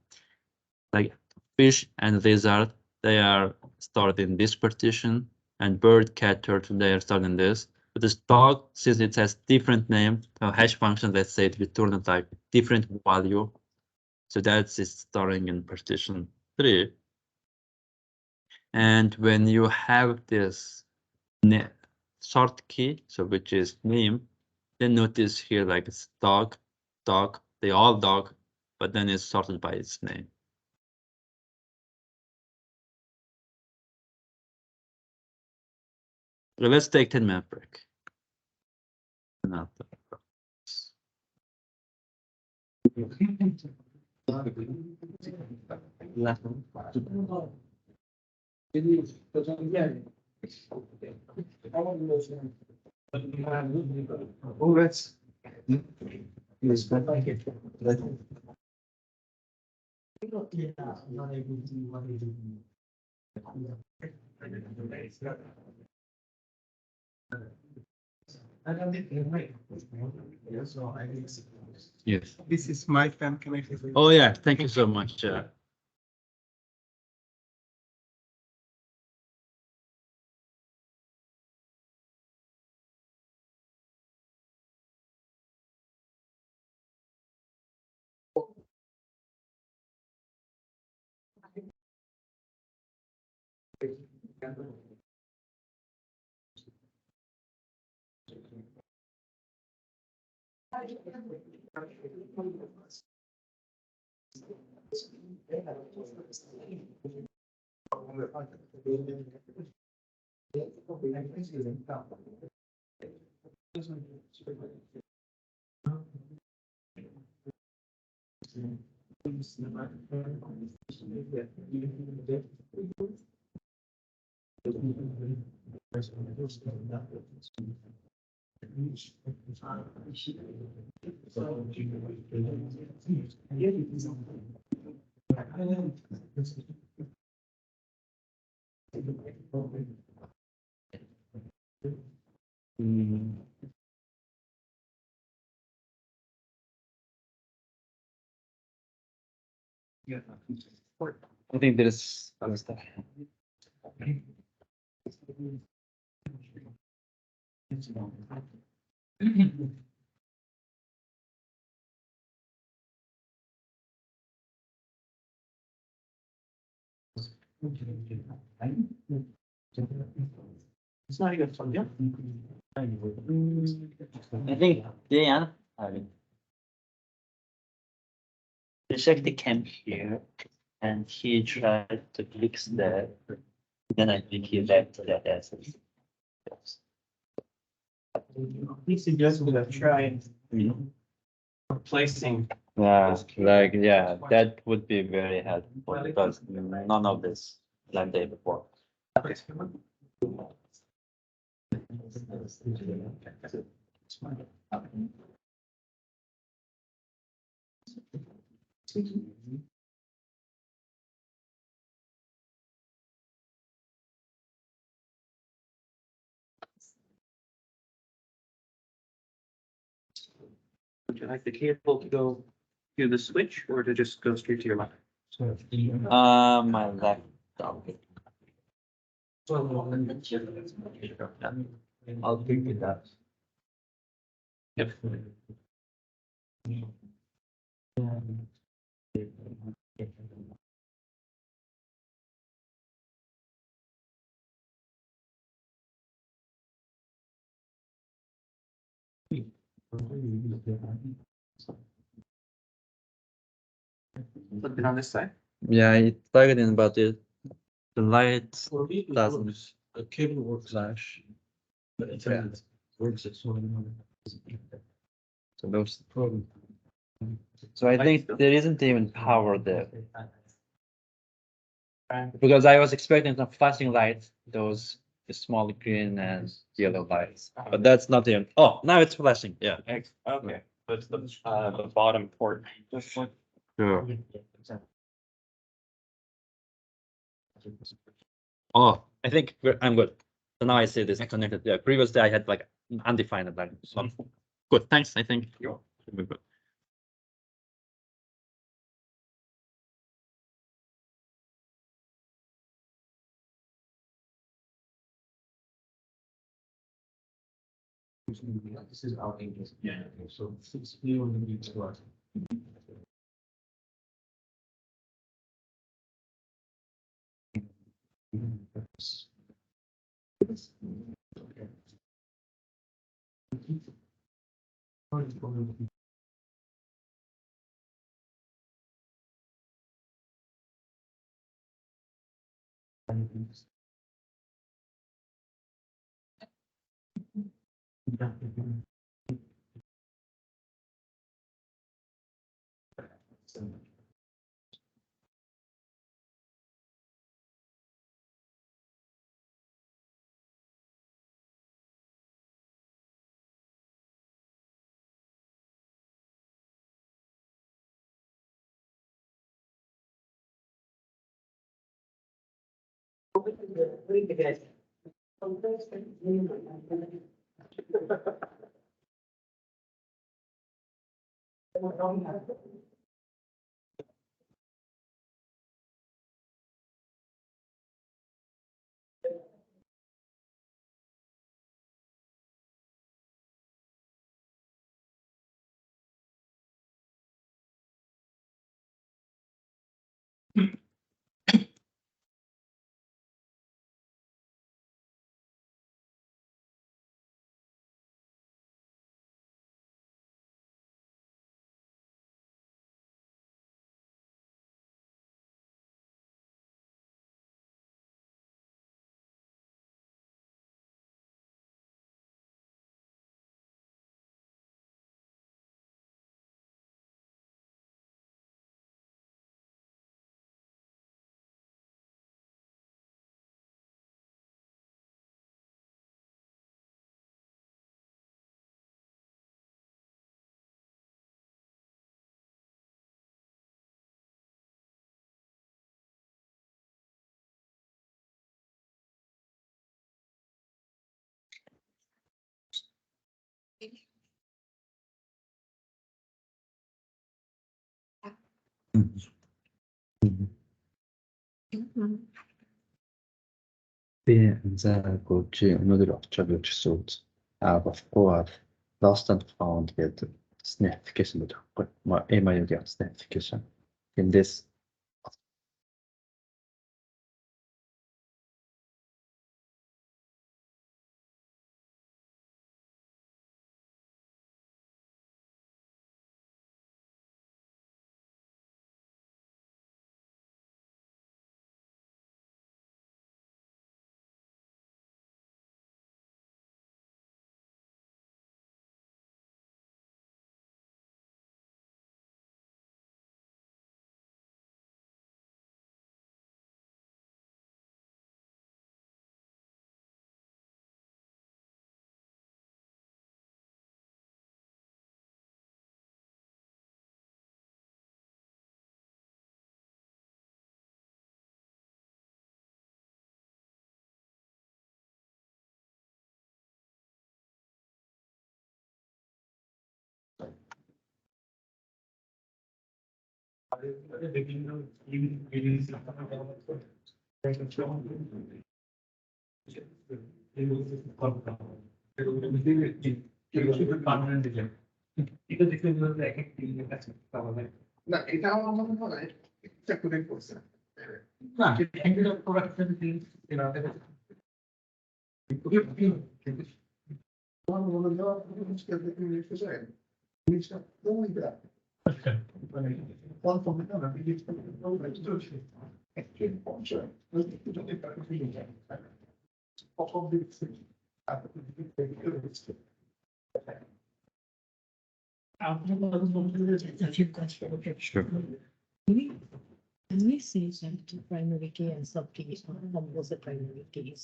Like fish and lizard, they are stored in this partition, and bird, cat, turtle, they are stored in this. But this dog, since it has different name, a hash function, let's say it returns like different value. So that's it storing in partition 3. And when you have this sort key, so which is name, then notice here like it's dog, They all dog, but then it's sorted by its name. Well, let's take 10-minute break. Not the- Oh, that's. Yes, but I get that. Yes. This is my fan connected. Oh yeah, thank you so much. I think there is other stuff. It's not even fun, yeah. I think Dan, the Shakti came here and he tried to fix that. Then I think he left that as. He suggested a try replacing. Yeah, like, yeah, that would be very helpful because none of this like day before. Would you like the cable to go to the switch or to just go straight to your laptop? My laptop. I'll pick it up. Yep. Put it on this side. Yeah, I plugged in, but the light doesn't. A cable works. Flash. But it's works at sort So those. problem. So I think there isn't even power there. Because I was expecting some flashing lights, those small green and yellow lights, but that's not even. Oh, now it's flashing. Yeah. Okay, that's the bottom port. Sure. Oh, I think I'm good. So now I see this connected. Yeah, previously I had like undefined line. So good. Thanks. I think. Should be good. This is our English. Yeah. So it's you on the beach spot. بنزعج another attribute suit of course lost and found with signification ما ايه ما يرجع signification in this না এটা আমার মনে হয় একটা করে করছে না এগুলো প্রোডাক্টিভিটি আমার মনে হয় জিনিসটা দেখে নিতে চাই জিনিসটা ওই দা কোন ফর্মটা না জিনিসটা ওই চলছে একটু পঞ্চাশ একটু যদি পারে ফিরে যায় অপর দিচ্ছে আপনি যদি দেখতে হচ্ছে sure Can we see some primary key and sub keys on composite primary keys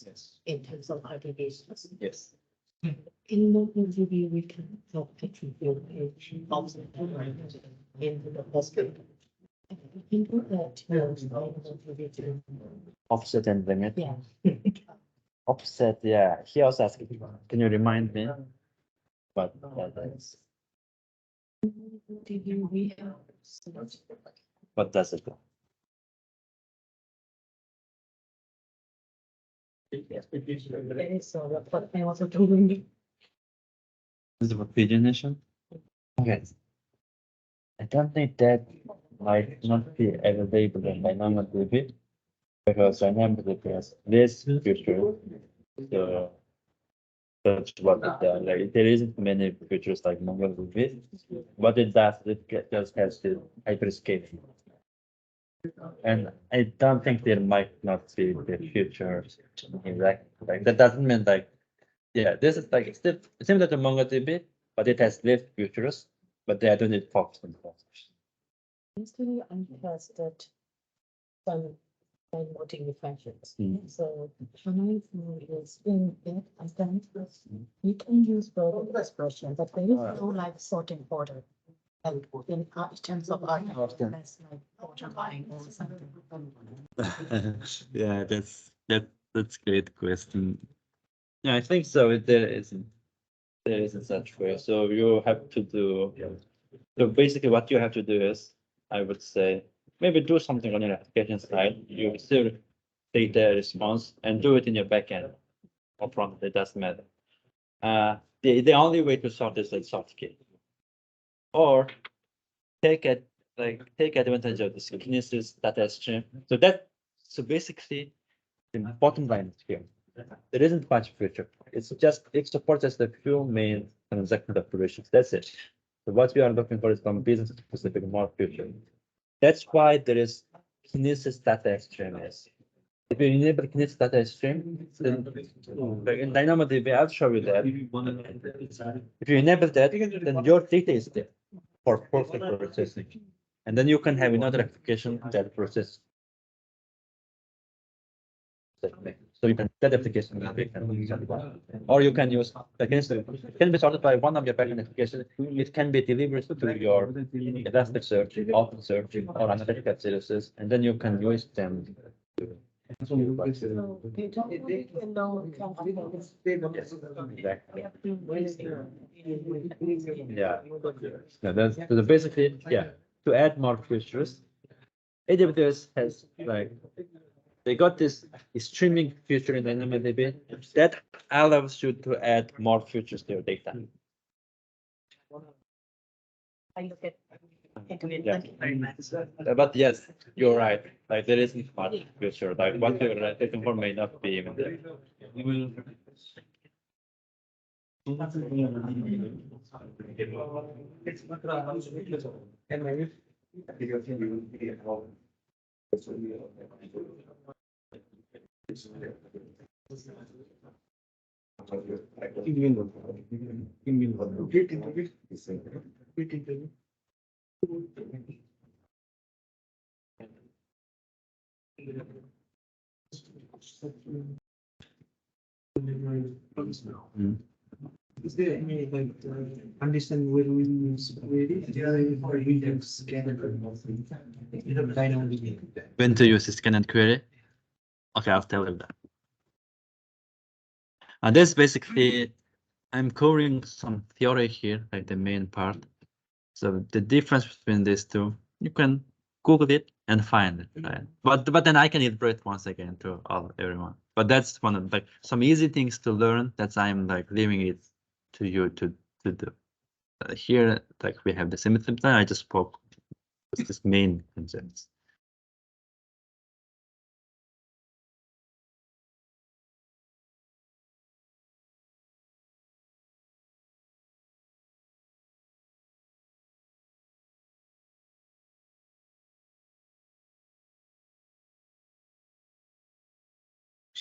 in terms of aggregations? yes In the overview, we can talk to your page offset into the basket. We can put that offset and limit yeah. offset yeah he also asked can you remind me what that is We have what does it do so what I also doing. This is for pagination. Okay. I don't think that might not be available in DynamoDB because DynamoDB has this feature. So that's what it does. Like there isn't many features like MongoDB. What it does, it just has the hyperscaling. And I don't think there might not be the future in like that doesn't mean like yeah, this is like it's still similar to MongoDB, but it has less futures, but they don't need focus on focus. Recently, I tested some modeling functions. Mm. So when I use in it, I can you can use verbal expression, but there is no like sorting order. And in terms of art, that's like order line or something. Yeah, that's great question. Yeah, I think so. There isn't such way. So you have to do. So basically, what you have to do is, I would say, maybe do something on your application side. You still take the response and do it in your backend or front. It doesn't matter. The only way to sort is like soft key, or take advantage of this Kinesis data stream. So basically, the bottom line is here. There isn't much feature. It supports just a few main transaction operations. That's it. So what we are looking for is from business specific more feature. That's why there is Kinesis data stream. If you enable Kinesis data stream, then like in DynamoDB, I'll show you that. If you enable that, then your data is there for perfect processing. And then you can have another application that process. So you can that application or you can use it can be sorted by one of your backend applications. It can be delivered to your Elasticsearch, OpenSearch, or analytical services, and then you can use them. So you don't need to know. Yeah. Yeah, that's basically to add more features. AWS has like they got this streaming feature in DynamoDB that allows you to add more features to your data. I look at into it. Yeah. Thank you very much. But yes, you're right. Like there isn't much future. Like what you're looking for may not be even there. Is there any like condition where we use query or we use scan and DynamoDB? When to use scan and query? Okay, I'll tell you that. And this basically, I'm covering some theory here, like the main part. So the difference between these two, you can Google it and find it, right? But then I can iterate once again to everyone. But that's one of like some easy things to learn. That's I'm like leaving it to you to do. Here, like we have the symmetry. I just spoke this main concepts.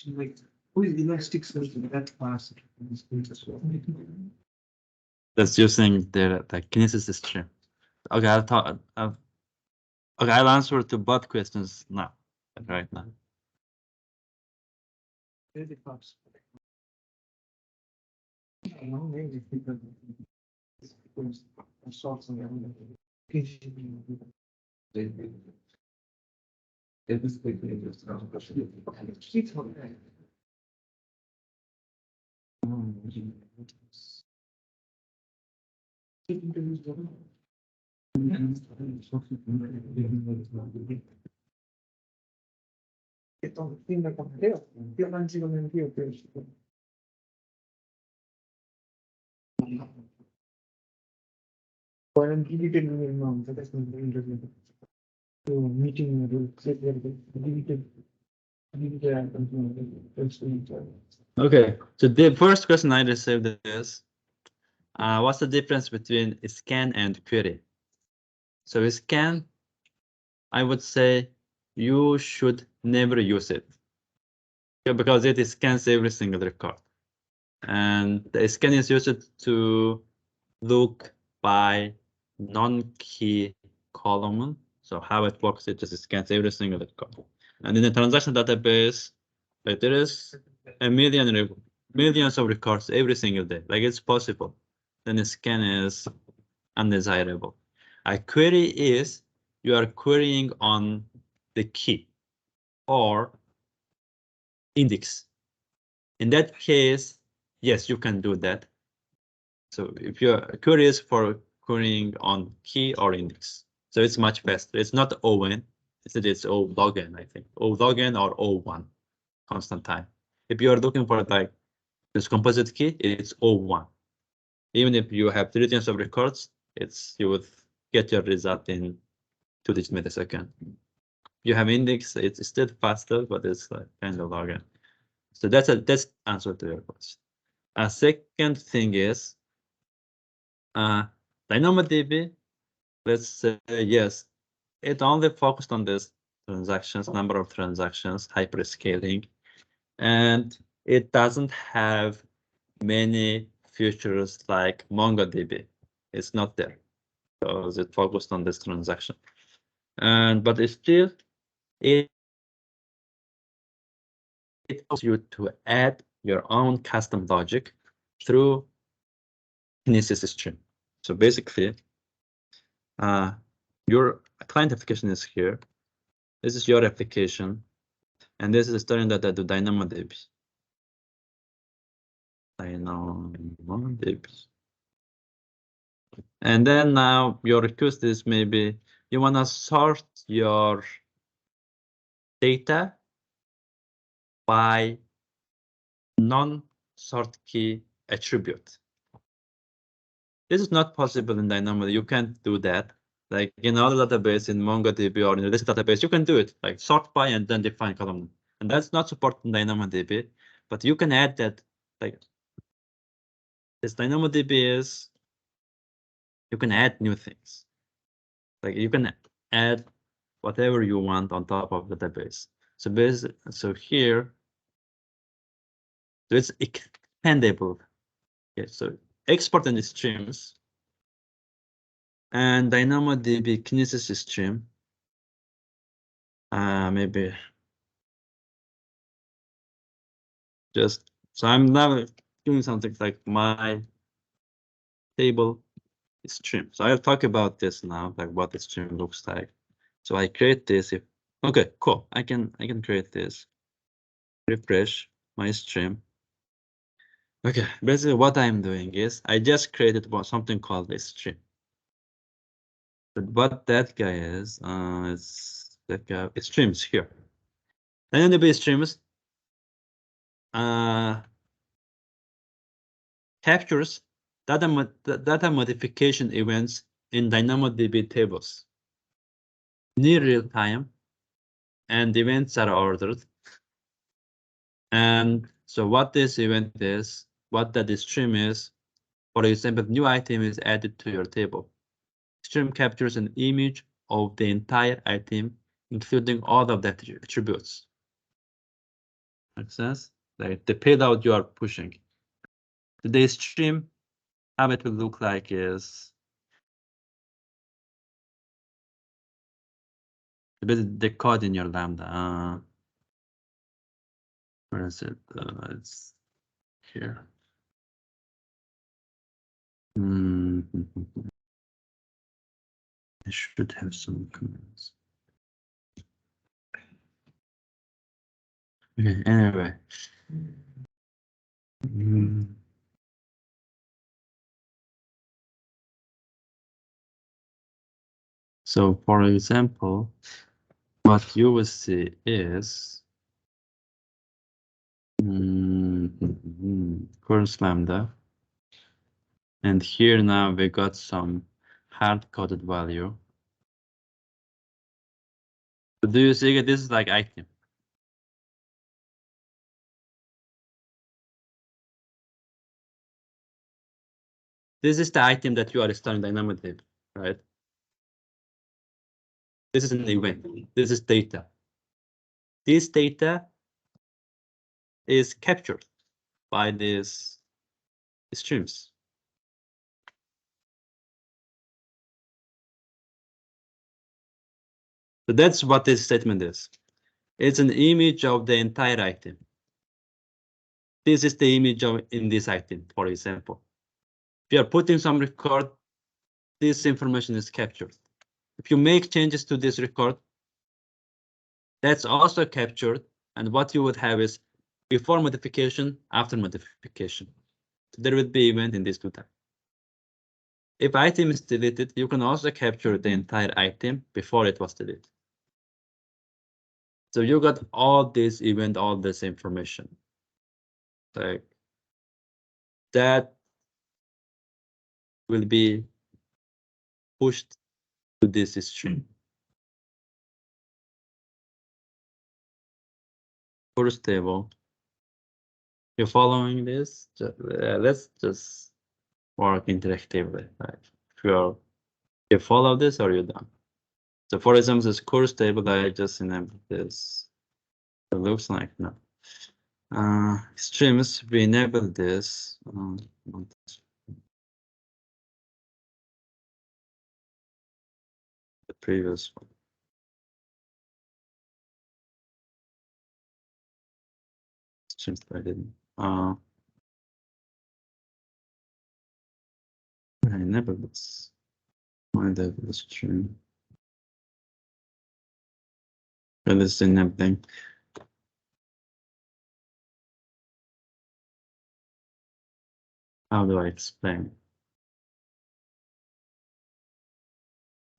Like who is Elasticsearch that fast? That's using the Kinesis stream. Okay, I'll talk. Okay, I'll answer to both questions now, right now. Very fast. Então, ainda aconteceu? Eu não digo mentir, eu penso. I'm deleted my mom, so that's not interesting. So meeting deleted. Okay, so the first question I received is, what's the difference between scan and query? So scan, I would say you should never use it. Yeah, because it scans every single record. And the scan is used to look by non-key column. So how it works, it just scans every single record. And in the transaction database, like there is a millions of records every single day. Like it's possible. Then the scan is undesirable. A query is you are querying on the key or index. In that case, yes, you can do that. So if you're curious for querying on key or index, so it's much faster. It's not O(n), it's O log n, I think. O log n or O1, constant time. If you are looking for like this composite key, it's O1. Even if you have trillions of records, you would get your result in 2-digit millisecond. You have index, it's still faster, but it's like kind of log n. So that's answer to your question. A second thing is DynamoDB. Let's say yes, it only focused on this transactions, number of transactions, hyperscaling, and it doesn't have many features like MongoDB. It's not there because it focused on this transaction. But it's still it allows you to add your own custom logic through Kinesis stream. So basically, your client application is here. This is your application, and this is storing data to DynamoDB. And then now your request is maybe you want to sort your data by non-sort key attribute. This is not possible in DynamoDB. You can't do that. Like in other database, in MongoDB or in this database, you can do it like sort by and then define column. And that's not supported in DynamoDB, but you can add that. Like this DynamoDB is, you can add new things. Like you can add whatever you want on top of the database. So here, so it's extendable. Okay, so export and streams and DynamoDB Kinesis stream. Maybe just so I'm now doing something like my table stream. So I'll talk about this now, like what the stream looks like. So I create this. Okay, cool. I can create this. Refresh my stream. Okay, basically what I'm doing is I just created something called a stream. But what that guy is that guy. It streams here. DynamoDB streams captures data modification events in DynamoDB tables near real time, and events are ordered. And so what this event is, what that stream is, for example, new item is added to your table. Stream captures an image of the entire item, including all of the attributes. Makes sense? Like the payload you are pushing. Today's stream, how it will look like is the code in your Lambda. Where is it? It's here. I should have some comments. Okay, anyway. So for example, what you will see is current Lambda. And here now we got some hard-coded value. So do you see this is like item? This is the item that you are storing DynamoDB, right? This is an event. This is data. this data is captured by these streams. So that's what this statement is. It's an image of the entire item. This is the image of in this item, for example. If you are putting some record, this information is captured. If you make changes to this record, that's also captured. And what you would have is before modification, after modification. So there would be event in these two times. If item is deleted, you can also capture the entire item before it was deleted. So you got all this event, all this information. Like that will be pushed to this stream. First table. You're following this? Let's just work interactively. Right? If you follow this or you're done. So for example, this course table, I just enabled this. It looks like no. Streams, we enable this. The previous one. Streams, I didn't. I enable this. Why the stream? Well, it's enabling. How do I explain?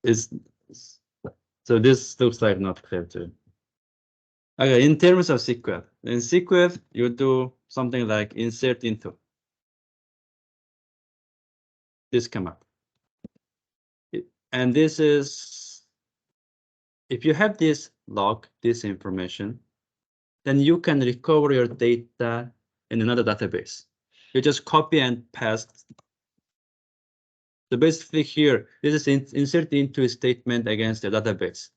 So this looks like not clear too. Okay, in terms of SQL, in SQL, you do something like insert into. This come up. And this is, if you have this log, this information, then you can recover your data in another database. You just copy and paste. So basically here, this is inserted into a statement against the database.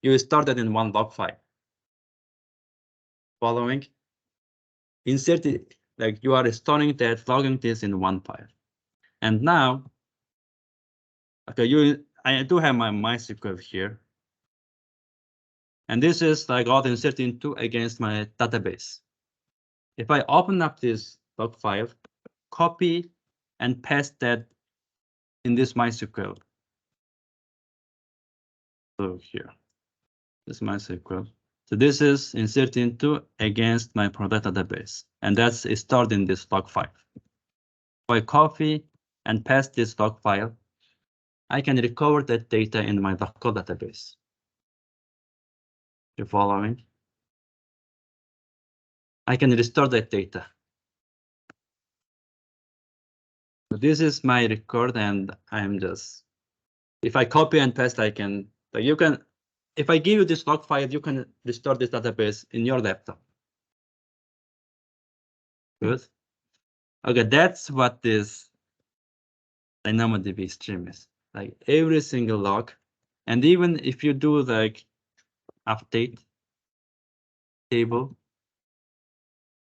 You started in one log file. Following, insert it, like you are storing that, logging this in one file. And now, okay, I do have my MySQL here. And this is like all inserted into against my database. If I open up this log file, copy and paste that in this MySQL. So here, this MySQL. So this is inserted into against my product database, and that's stored in this log file. If I copy and paste this log file, I can recover that data in my local database. You're following? I can restore that data. So this is my record, and I'm just, if I copy and paste, I can, like you can, if I give you this log file, you can restore this database in your laptop. Good. Okay, that's what this DynamoDB stream is. Like every single log, and even if you do like update table,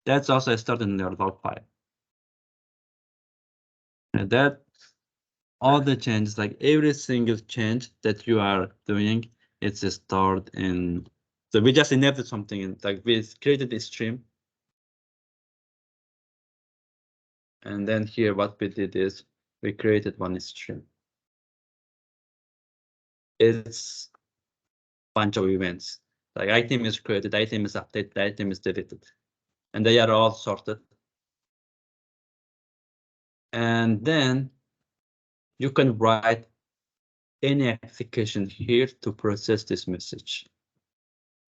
that's also stored in your log file. And that all the changes, like every single change that you are doing, it's stored in. So we just enabled something in, like we created this stream. And then here, what we did is we created one stream. It's a bunch of events. Like item is created, item is updated, item is deleted, and they are all sorted. And then you can write any application here to process this message.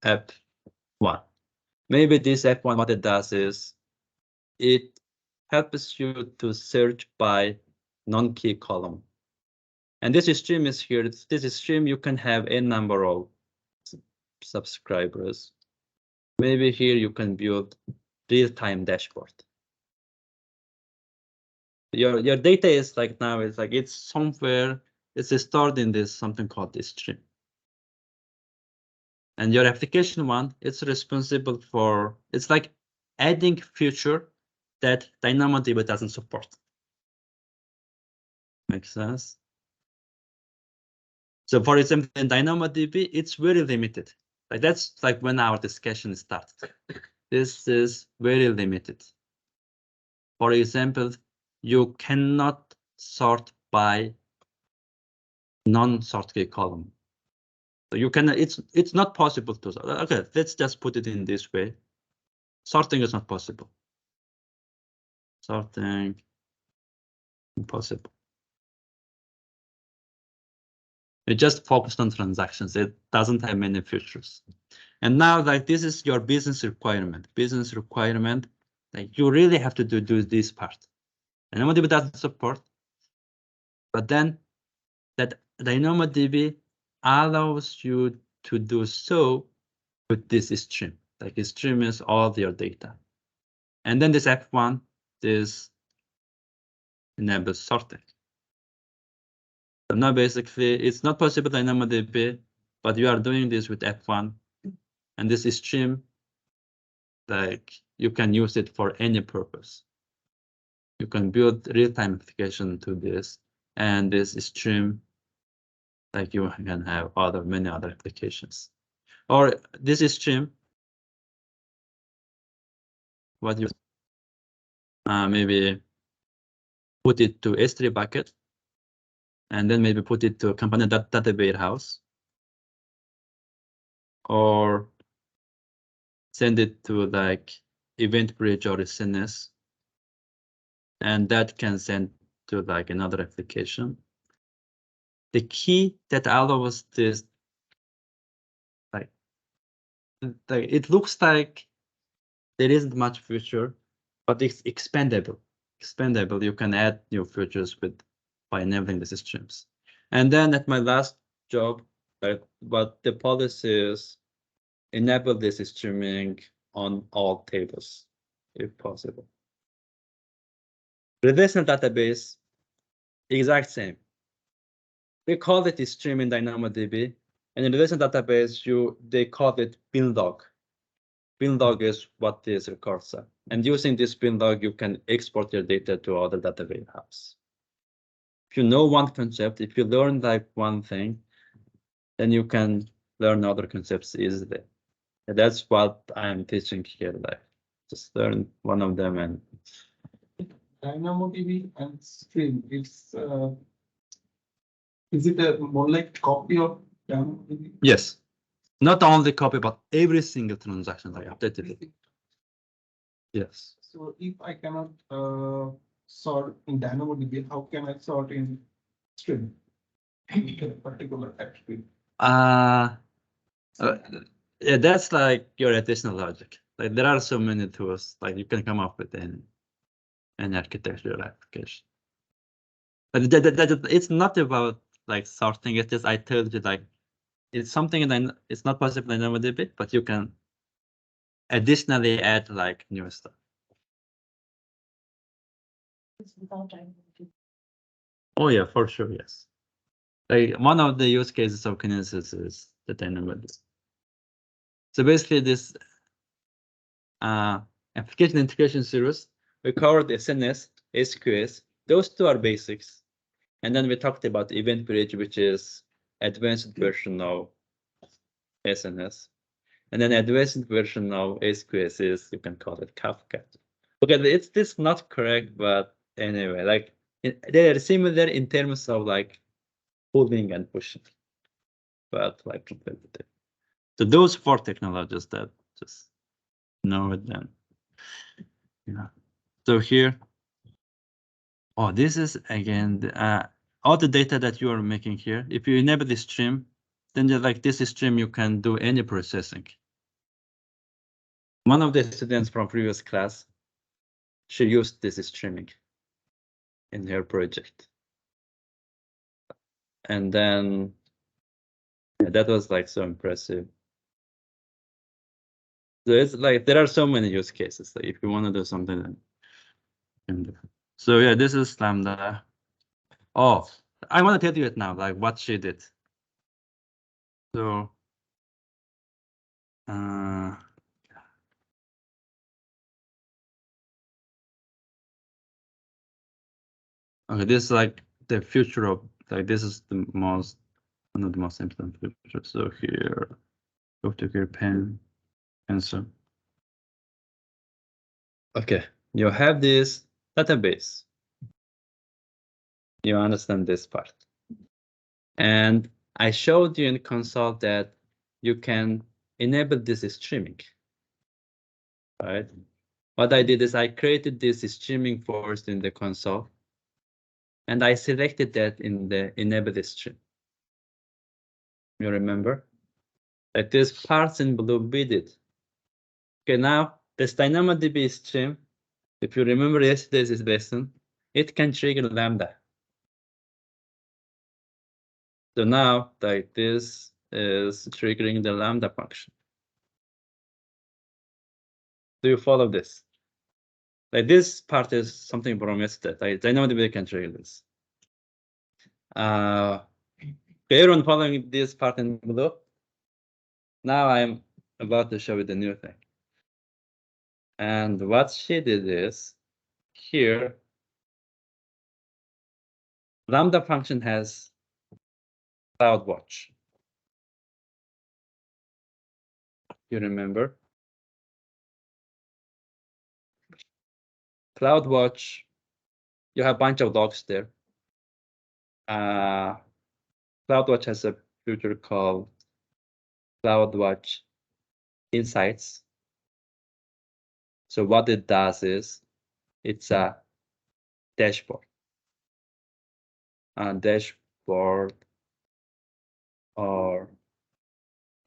App1. Maybe this App1, what it does is it helps you to search by non-key column. And this stream is here. This stream, you can have a number of subscribers. Maybe here you can build real-time dashboard. Your data is like now, it's like it's somewhere, it's stored in this something called this stream. And your application one, it's responsible for, it's like adding feature that DynamoDB doesn't support. Makes sense? So for example, in DynamoDB, it's very limited. Like that's like when our discussion started. This is very limited. For example, you cannot sort by non-sort key column. So you can, it's not possible to sort. Okay, let's just put it in this way. Sorting is not possible. Sorting, impossible. It just focused on transactions. It doesn't have many features. And now, like, this is your business requirement. Business requirement, like, you really have to do this part. And DynamoDB doesn't support. But then that DynamoDB allows you to do so with this stream. Like, a stream is all your data. And then this F1, this enables sorting. So now basically it's not possible DynamoDB, but you are doing this with F1. And this stream, like, you can use it for any purpose. You can build real-time application to this, and this stream, like, you can have many other applications. Or this stream, what you maybe put it to S3 bucket, and then maybe put it to a component data warehouse, or send it to like EventBridge or SNS, and that can send to like another application. The key that allows this, like it looks like there isn't much feature, but it's expandable. Expandable, you can add new features by enabling the streams. And then at my last job, what the policy is, enable this streaming on all tables, if possible. Relational database, exact same. We call it stream in DynamoDB, and in relational database, they call it bin log. Bin log is what these records are. And using this bin log, you can export your data to other data warehouse. If you know one concept, if you learn like one thing, then you can learn other concepts easily. And that's what I'm teaching here. Like, just learn one of them. And DynamoDB and stream, is it a more like copy of DynamoDB? yes, not only copy, but every single transaction I updated it. Yes. So if I cannot sort in DynamoDB, how can I sort in stream? In a particular attribute. Yeah, that's like your additional logic. Like, there are so many tools, like you can come up with an architectural application. But it's not about like sorting. It's just, I told you, like, it's something, and then it's not possible in DynamoDB, but you can additionally add like new stuff. It's without DynamoDB. Oh yeah, for sure, yes. Like, one of the use cases of Kinesis is the DynamoDB. So basically, this application integration series, we covered SNS, SQS. Those two are basics. And then we talked about EventBridge, which is advanced version of SNS. And then advanced version of SQS is, you can call it Kafka. Okay, it's not correct, but anyway, like, they are similar in terms of like pulling and pushing, but like completely different. So those 4 technologies that just know it then. Yeah. So here, oh, this is again all the data that you are making here. If you enable this stream, then like this stream, you can do any processing. One of the students from previous class, she used this streaming in her project. And then yeah, that was like so impressive. So it's like, there are so many use cases. Like, if you want to do something, then so yeah, this is Lambda. Oh, I want to tell you it now, like what she did. So Okay, this is like the future of, like, this is the most, one of the most important features. So here, go to here, pen, pencil. Okay, you have this database. You understand this part. And I showed you in console that you can enable this streaming, right? What I did is I created this streaming first in the console, and I selected that in the enable stream. You remember? Like this parts in blue we did. Okay, now this DynamoDB stream, if you remember yesterday's lesson, it can trigger Lambda. So now, like, this is triggering the Lambda function. Do you follow this? Like, this part is something from yesterday. Like, DynamoDB can trigger this. Everyone following this part in blue? Now I'm about to show you the new thing. And what she did is, here, Lambda function has CloudWatch. You remember? CloudWatch, you have a bunch of logs there. CloudWatch has a feature called CloudWatch Insights. So what it does is, it's a dashboard. A dashboard or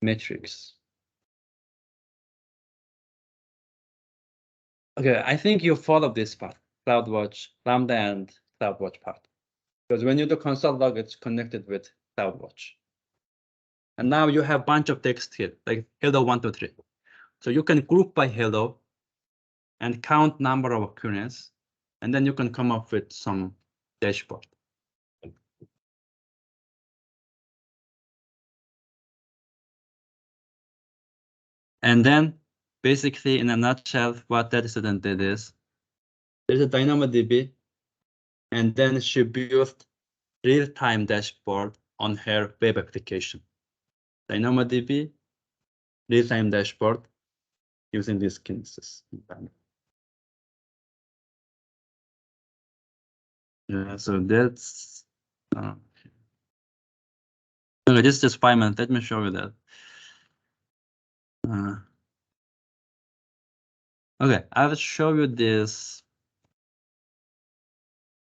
metrics. Okay, I think you follow this part, CloudWatch, Lambda and CloudWatch part. Because when you do console log, it's connected with CloudWatch. And now you have a bunch of text here, like hello 1, 2, 3. So you can group by hello and count number of occurrence, and then you can come up with some dashboard. And then basically, in a nutshell, what that student did is, there's a DynamoDB, and then she built real-time dashboard on her web application. DynamoDB, real-time dashboard using these Kinesis. Yeah, so that's okay. This is just 5 minutes. Let me show you that. Okay, I will show you this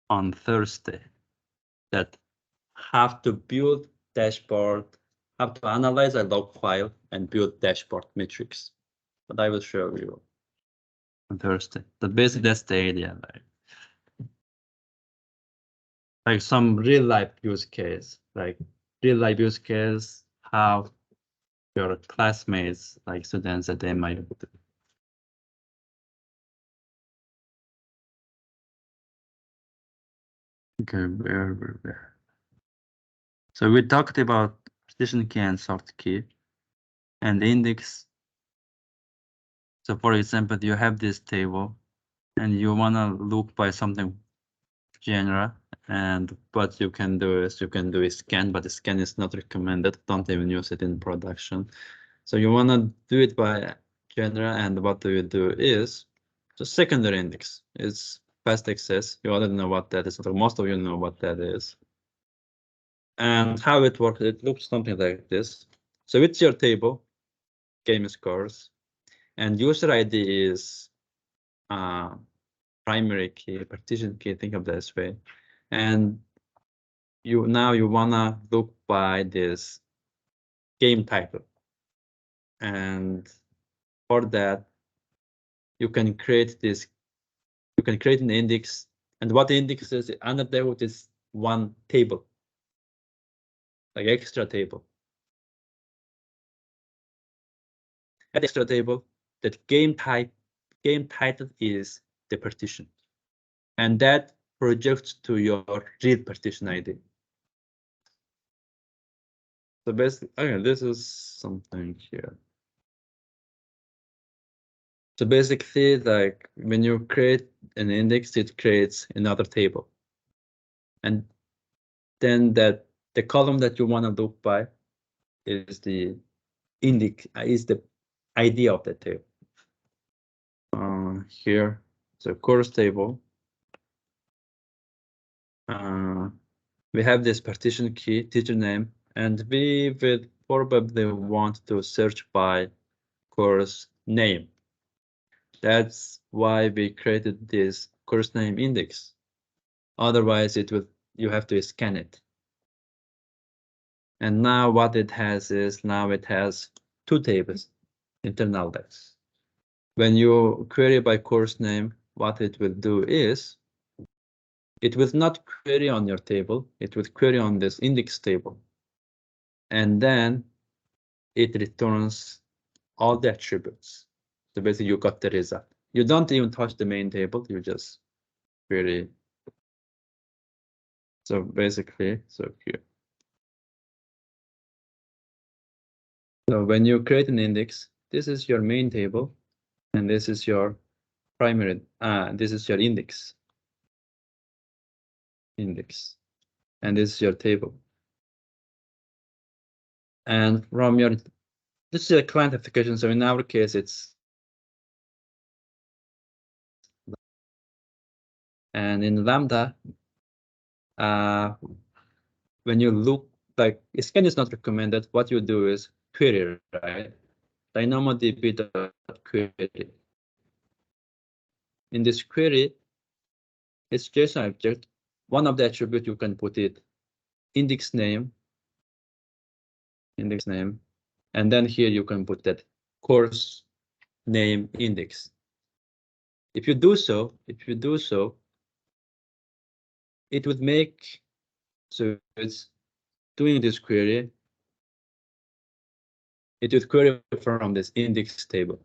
on Thursday. That have to build dashboard, have to analyze a log file and build dashboard metrics. But I will show you on Thursday. But basically, that's the idea, like some real life use case, like real life use case, how your classmates, like students, that they might do. Okay, where? So we talked about partition key and soft key and the index. So for example, you have this table and you want to look by something general, and what you can do is you can do a scan, but the scan is not recommended. Don't even use it in production. So you want to do it by general, and what do you do is the secondary index. It's fast access. You already know what that is. Most of you know what that is. And how it works, it looks something like this. So it's your table, game scores, and user ID is primary key, partition key, think of this way. And you wanna look by this game title. And for that, you can create this, you can create an index. And what the index is, under there is one table, like extra table. That extra table, that game title is the partition. And that projects to your real partition ID. So basically, okay, this is something here. So basically, like when you create an index, it creates another table. And then that the column that you want to look by is the index, is the ID of the table. Here, so course table. We have this partition key, teacher name, and we will probably want to search by course name. That's why we created this course name index. Otherwise, you have to scan it. And now what it has is, now it has two tables, internal tags. When you query by course name, what it will do is, it will not query on your table, it will query on this index table. And then it returns all the attributes. So basically you got the result. You don't even touch the main table, you just query. So basically, so here. So when you create an index, this is your main table, and this is your primary, this is your index. And this is your table. And from your, this is a client application. So in our case, it's, and in Lambda, when you look, like scan is not recommended, what you do is query, right? DynamoDB.query. In this query, it's JSON object. One of the attributes you can put it index name, and then here you can put that course name index. If you do so, it would make, so it's doing this query, it would query from this index table,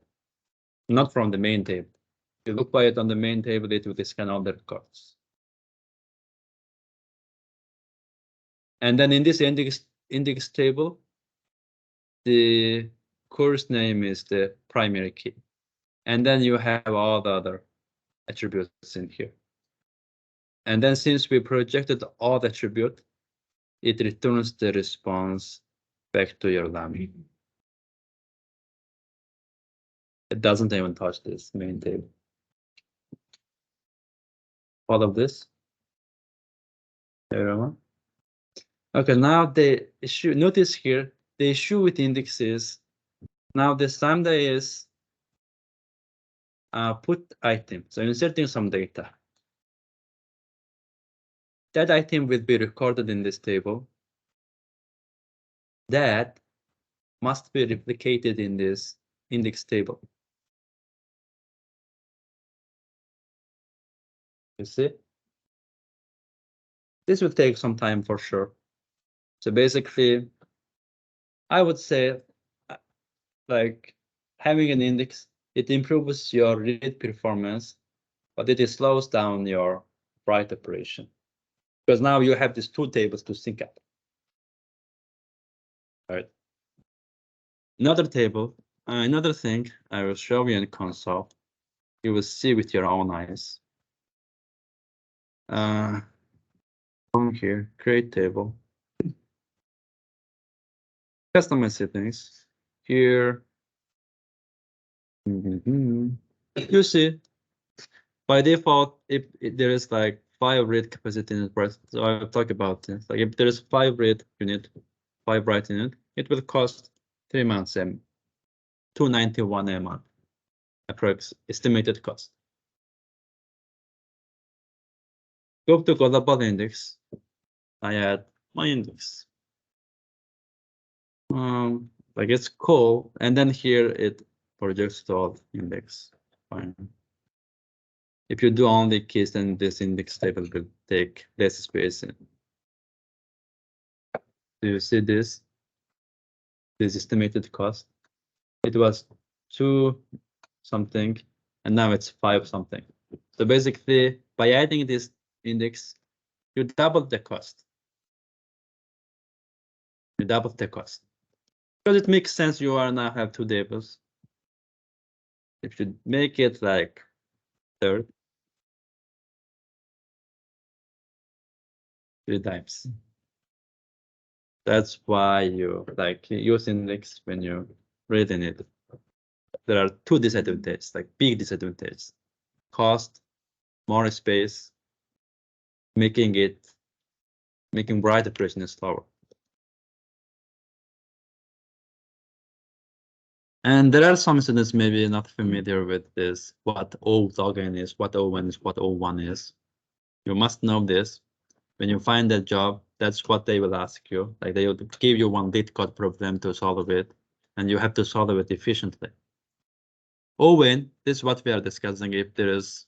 not from the main table. If you look by it on the main table, it would scan all the records. And then in this index table, the course name is the primary key. And then you have all the other attributes in here. And then since we projected all the attribute, it returns the response back to your Lambda. It doesn't even touch this main table. All of this. Everyone. Okay, now the issue, notice here, the issue with indexes, now this Lambda is put item, so inserting some data. That item will be recorded in this table. That must be replicated in this index table. You see? This will take some time for sure. So basically, I would say, like having an index, it improves your read performance, but it slows down your write operation. Because now you have these two tables to sync up. All right. Another table, another thing I will show you in console. You will see with your own eyes. Come here, create table. Customize settings. Here. You see, by default, if there is like 5 read capacity in it, so I'll talk about this. Like if there is 5 read unit, 5 write unit, it will cost 3 months and 291 a month, approx estimated cost. Go to global index. I add my index. Like it's cool, and then here it projects to all index. Fine. If you do only keys, then this index table will take less space. Do you see this? This estimated cost. It was 2 something, and now it's 5 something. So basically, by adding this index, you double the cost. You double the cost. Because it makes sense, you are now have 2 tables. if you make it like third, 3 times. That's why you like use index when you're reading it. There are 2 disadvantages, like big disadvantages. Cost, more space, making write operation slower. And there are some students maybe not familiar with this, what O log n is, what O1 is, what O1 is. You must know this. When you find a job, that's what they will ask you. Like they will give you one LeetCode problem to solve it, and you have to solve it efficiently. O(n), this is what we are discussing. If there is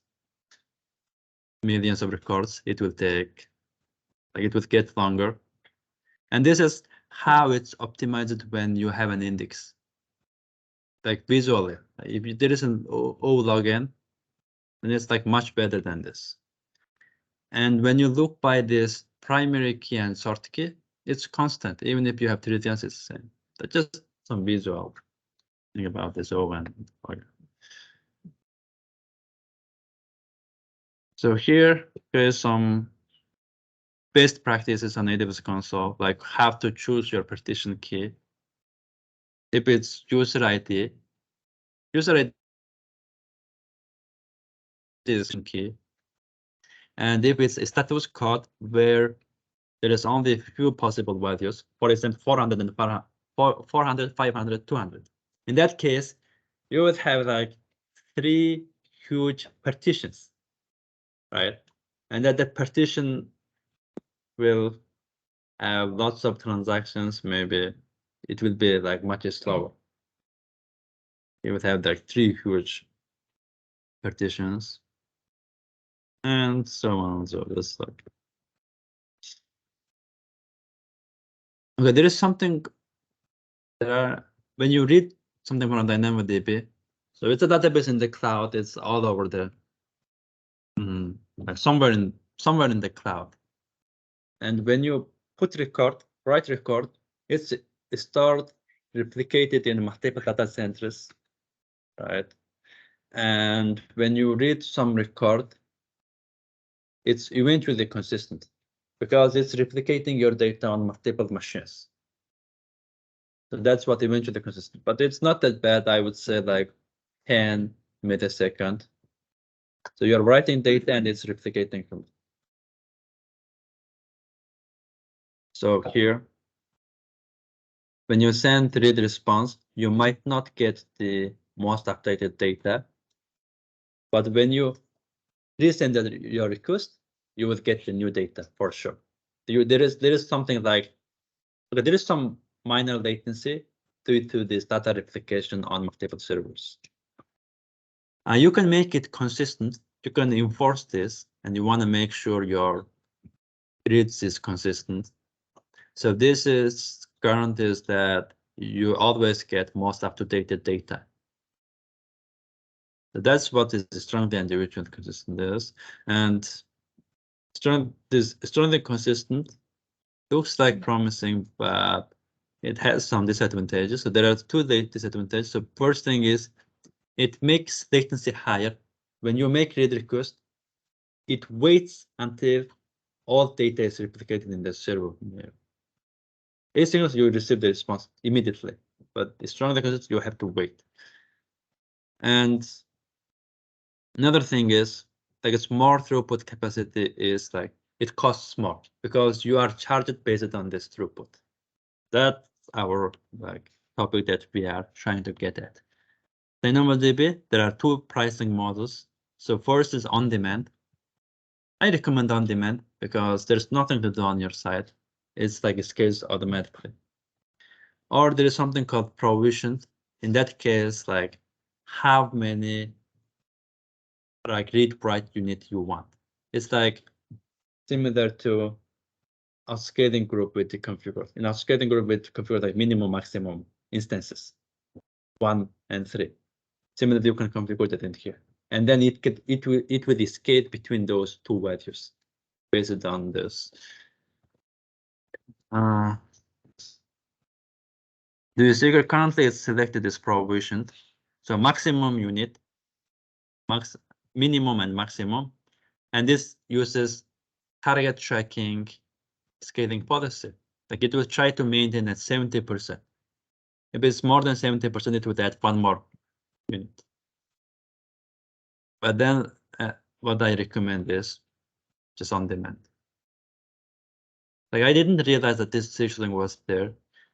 millions of records, it will take, like it will get longer. And this is how it's optimized when you have an index. Like visually, if there is an O log n, then it's like much better than this. And when you look by this primary key and sort key, it's constant, even if you have 3 times it's the same. That's just some visual thing about this O(n). So here is some best practices on AWS console, like how to choose your partition key. If it's user ID is key. And if it's a status code where there is only a few possible values, for example, 400 and 400, 500, 200. In that case, you would have like 3 huge partitions, right? And that partition will have lots of transactions. Maybe it will be like much slower. You would have like 3 huge partitions, and so on. So this like. Okay, there is something. When you read something from DynamoDB, so it's a database in the cloud. It's all over the like somewhere in the cloud. And when you put write record, it's stored replicated in multiple data centers, right? And when you read some record, it's eventually consistent because it's replicating your data on multiple machines. So that's what eventually consistent, but it's not that bad. I would say like 10 millisecond. So you're writing data and it's replicating from. So here, when you send read response, you might not get the most updated data, but when you resend your request, you will get the new data for sure. There is something like, okay, there is some minor latency due to this data replication on multiple servers. You can make it consistent. You can enforce this, and you want to make sure your reads is consistent. So this is current is that you always get most up-to-date data. So that's what is strongly individual consistent is, and strongly consistent looks like promising, but it has some disadvantages. So there are 2 disadvantages. So first thing is it makes latency higher. When you make read request, it waits until all data is replicated in the server. Asynchronous, you receive the response immediately, but strongly consistent, you have to wait. And another thing is like it's more throughput capacity is like it costs more because you are charged based on this throughput. That's our like topic that we are trying to get at. DynamoDB, there are 2 pricing models. So first is on demand. I recommend on demand because there's nothing to do on your side. It's like it scales automatically. Or there is something called provisioned. In that case, like how many like read write unit you want. It's like similar to a scaling group with the configure. In a scaling group with configure like minimum, maximum instances, 1 and 3. Similarly, you can configure that in here, and then it will scale between those 2 values based on this. Do you see currently it's selected as provisioned? So maximum unit minimum and maximum, and this uses target tracking scaling policy. Like it will try to maintain at 70%. If it's more than 70%, it would add one more unit. But then what I recommend is just on demand. Like I didn't realize that this scheduling was there.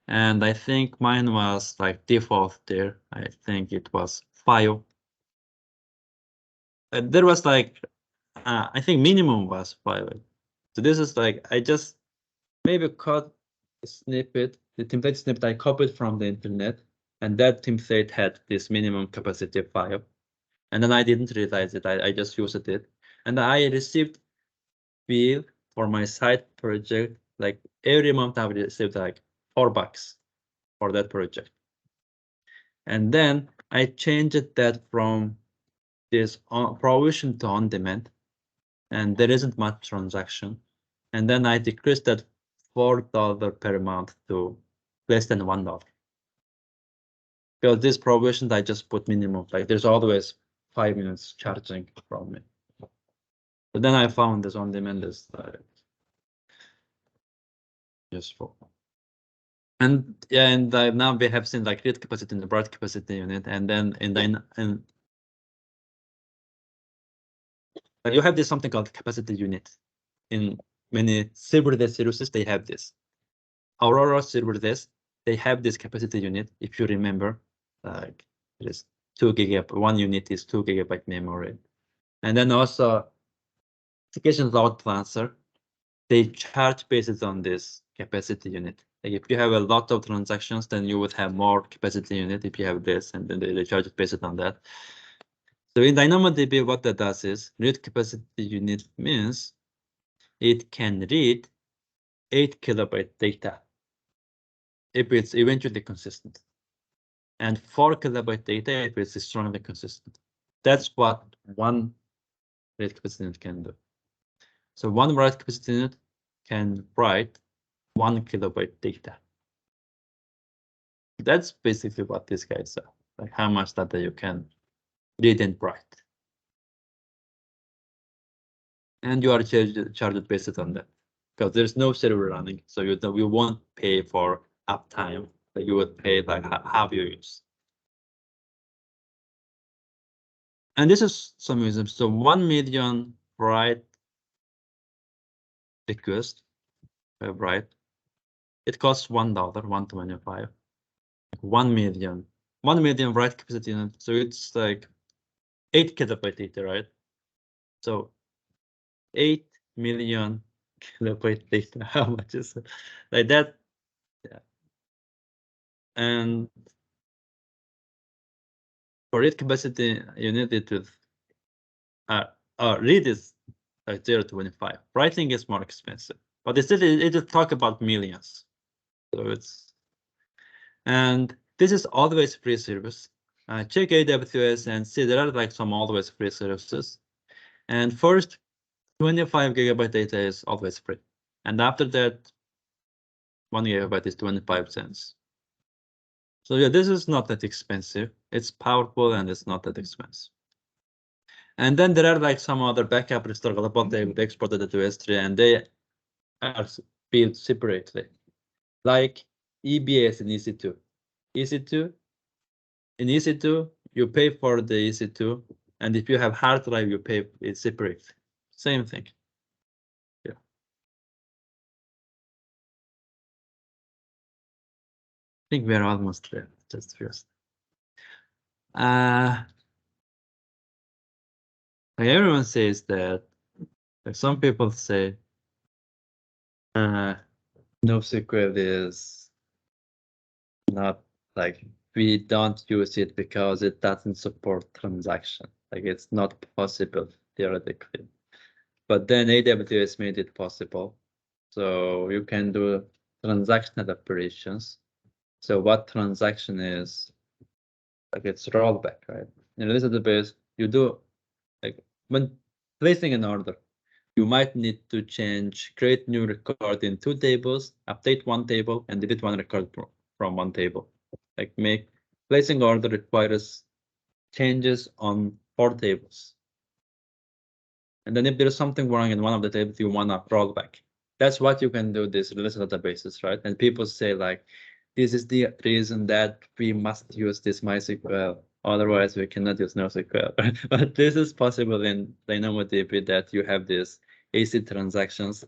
And I think mine was like default there. I think it was file. There was like, I think minimum was file. So this is like, I just maybe cut a snippet, the template snippet I copied from the internet. And that template had this minimum capacity file. And then I didn't realize it. I just used it. And I received bill for my side project. Like every month I received like $4 for that project. And then I changed that from this provision to on demand. And there isn't much transaction. And then I decreased that $4 per month to less than $1. Because this provision I just put minimum, like there's always 5 minutes charging from me. But then I found this on demand is useful. And yeah, and now we have seen like read capacity in the write capacity unit, and then you have this something called capacity unit. In many serverless services, they have this. Aurora serverless, they have this capacity unit. If you remember, like it is 2 GB. 1 unit is 2 GB memory, and then also application load balancer. They charge based on this capacity unit. Like if you have a lot of transactions, then you would have more capacity unit if you have this, and then they charge it based on that. So in DynamoDB, what that does is read capacity unit means it can read 8 KB data if it's eventually consistent, and 4 KB data if it's strongly consistent. That's what one read capacity unit can do. So one write capacity unit can write 1 KB data. That's basically what these guys are, like how much data you can read and write. And you are charged based on that, because there's no server running, so you won't pay for uptime, but you would pay like how you use. And this is some reason. So 1 million write request, right? It costs $1, $1.25. 1 million write capacity unit. So it's like 8 KB data, right? So 8 million KB data. How much is it? Like that? Yeah. And for read capacity unit, it would read is like 0.25. Writing is more expensive, but it will talk about millions. So it's, and this is always free service. Check AWS and see there are like some always free services. And first 25 GB data is always free. And after that, 1 GB is 25 cents. So yeah, this is not that expensive. It's powerful and it's not that expensive. And then there are like some other backup restore global they exported to S3, and they are built separately, like EBS and EC2. EC2, in EC2, you pay for the EC2, and if you have hard drive, you pay it separate. Same thing. Yeah. I think we're almost there. Just first. Like everyone says that, like some people say, NoSQL is not like, we don't use it because it doesn't support transaction. Like it's not possible theoretically. But then AWS made it possible. So you can do transactional operations. So what transaction is? Like it's rollback, right? In a database, you do like when placing an order, you might need to create new record in 2 tables, update 1 table, and delete 1 record from 1 table. Like placing order requires changes on 4 tables. And then if there's something wrong in one of the tables, you want to roll back. That's what you can do this relational databases, right? And people say like, this is the reason that we must use this MySQL. Otherwise, we cannot use NoSQL. But this is possible in DynamoDB that you have this AC transactions.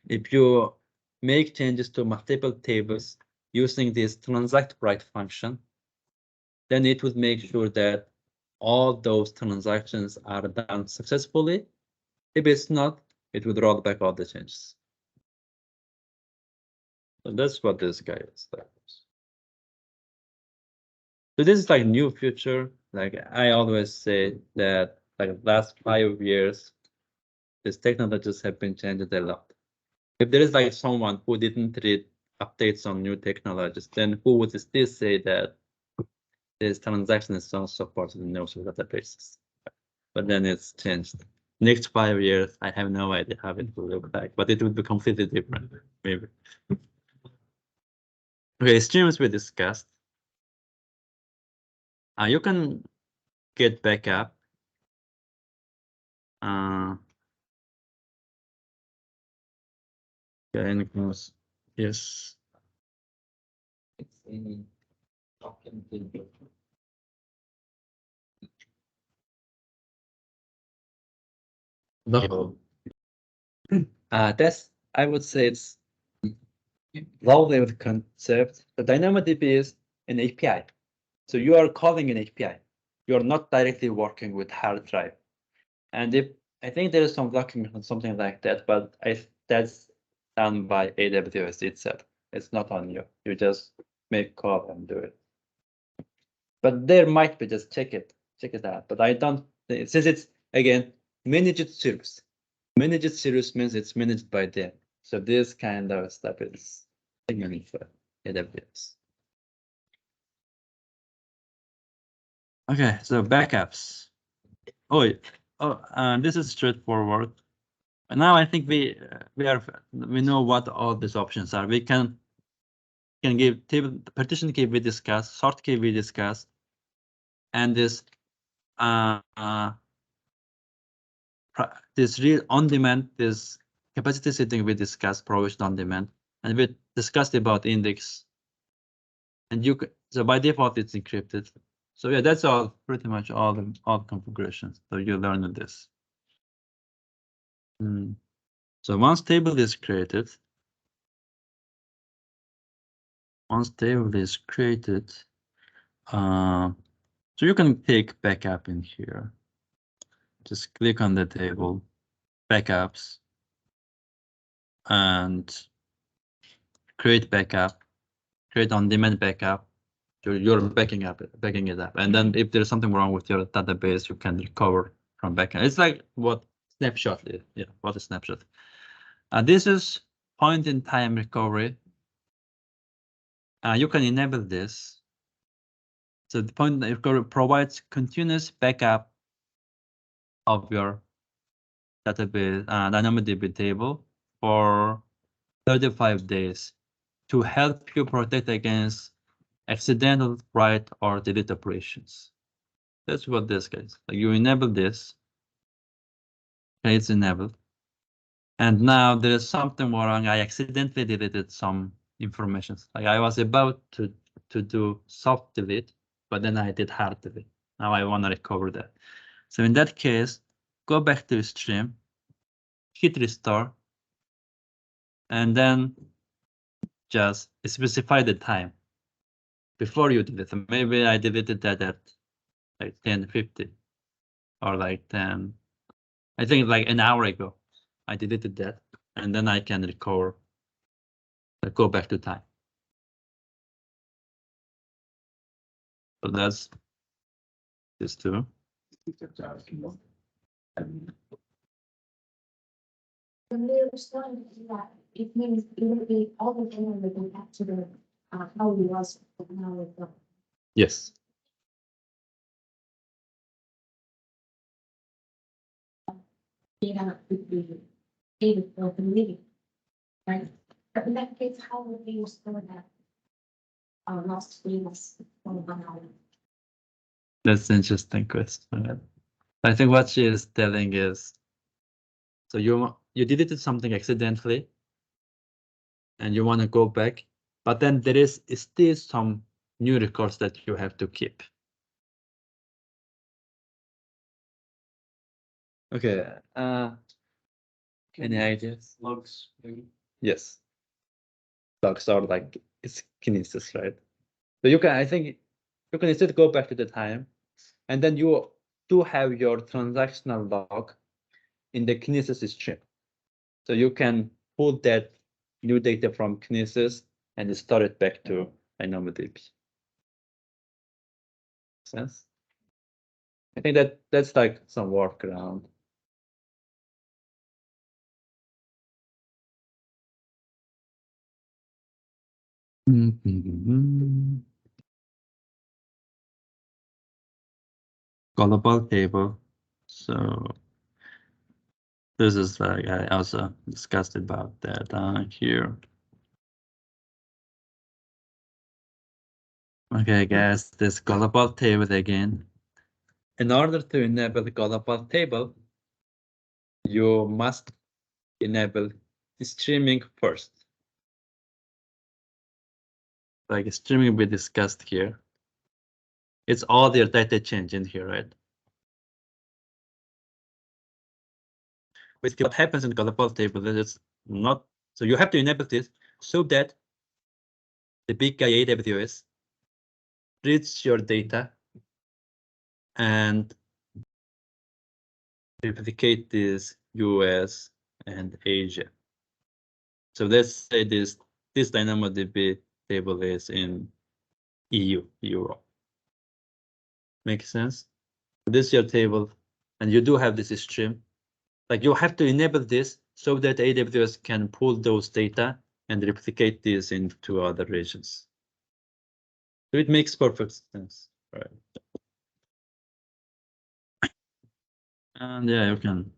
If you make changes to multiple tables using this transact write function, then it would make sure that all those transactions are done successfully. If it's not, it would roll back all the changes. So that's what this guy is. So this is like new feature. Like I always say that like last 5 years, these technologies have been changed a lot. If there is like someone who didn't read updates on new technologies, then who would still say that this transaction is not supported in NoSQL databases? But then it's changed. Next 5 years, I have no idea how it will look like, but it would be completely different, maybe. Okay, streams we discussed. You can get backup. Yes. It's in document. No. That's, I would say it's lovely with concept. The DynamoDB is an API. So you are calling an API. You're not directly working with hard drive. And if I think there is some document on something like that, but that's done by AWS itself. It's not on you. You just make call and do it. But there might be, just check it out. But I don't, since it's again managed service. Managed service means it's managed by them. So this kind of stuff is unique for AWS. Okay, so backups. This is straightforward. And now I think we know what all these options are. We can give table partition key we discussed, sort key we discussed, and this this read on demand, this capacity setting we discussed, provision on demand, and we discussed about index. And you could, so by default it's encrypted. So yeah, that's all pretty much all configurations. So you learn this. So once table is created, so you can take backup in here. Just click on the table, backups, and create backup, create on-demand backup. You're backing it up, and then if there's something wrong with your database, you can recover from backup. It's like what snapshot is. Yeah, what a snapshot. This is point-in-time recovery. You can enable this. So the point-in-time recovery provides continuous backup of your database, DynamoDB table for 35 days to help you protect against accidental write or delete operations. That's what this is. Like you enable this. Okay, it's enabled. And now there is something wrong. I accidentally deleted some information. Like I was about to do soft delete, but then I did hard delete. Now I want to recover that. So in that case, go back to stream, hit restore, and then just specify the time before you delete it. Maybe I deleted that at like 10:50 or like 10. I think like an hour ago, I deleted that, and then I can recover, go back to time. So that's this too. When we respond to that, it means it will be all the data will go back to the how it was now with the. Yes. Data would be able for the living, right? But in that case, how would we restore that? Lost data from 1 hour. That's an interesting question. I think what she is telling is, so you deleted something accidentally, and you want to go back, but then there is still some new records that you have to keep. Okay. Any ideas? Logs, maybe. Yes. Logs are like it's Kinesis, right? So you can, I think, you can instead go back to the time, and then you do have your transactional log in the Kinesis stream. So you can pull that new data from Kinesis and store it back to DynamoDB. Sense? I think that's like some workaround. Global table. So this is like I also discussed about that here. Okay, guys, this global table again. In order to enable the global table, you must enable streaming first. Like streaming we discussed here. It's all your data change in here, right? Basically, what happens in the global table is not, so you have to enable this so that the big guy AWS reads your data and replicate this US and Asia. So let's say this DynamoDB table is in EU, Europe. Makes sense? This is your table, and you do have this stream. Like you have to enable this so that AWS can pull those data and replicate this into other regions. So it makes perfect sense, right? And yeah, you can.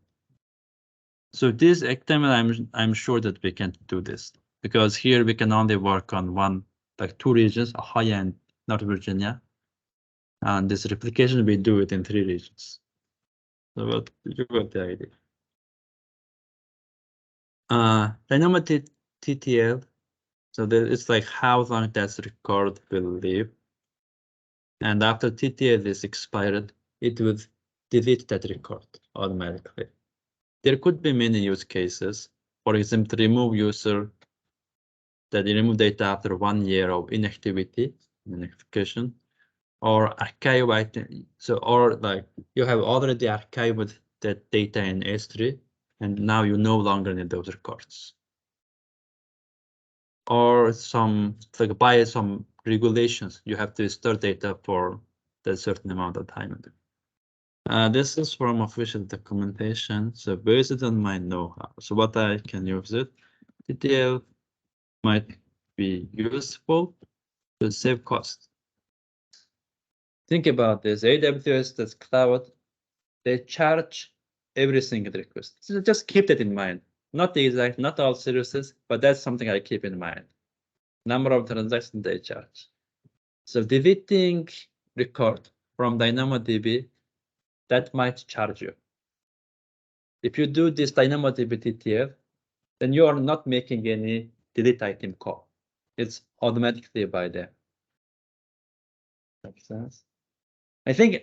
So this XML, I'm sure that we can do this because here we can only work on like two regions, Ohio and North Virginia. And this replication, we do it in 3 regions. So you got the idea. Dynamo TTL. So it's like how long that record will live. And after TTL is expired, it will delete that record automatically. There could be many use cases. For example, remove user that remove data after 1 year of inactivity, inactivation, or archive item. So, or like you have already archived that data in S3, and now you no longer need those records. Or some, like by some regulations, you have to store data for a certain amount of time. This is from official documentation. So based on my know-how, so what I can use it, TTL might be useful to save cost. Think about this, AWS, that's cloud, they charge every single request. So just keep that in mind. Not the exact, not all services, but that's something I keep in mind. Number of transactions they charge. So deleting record from DynamoDB, that might charge you. If you do this DynamoDB TTL, then you are not making any delete item call. It's automatically by them. Makes sense?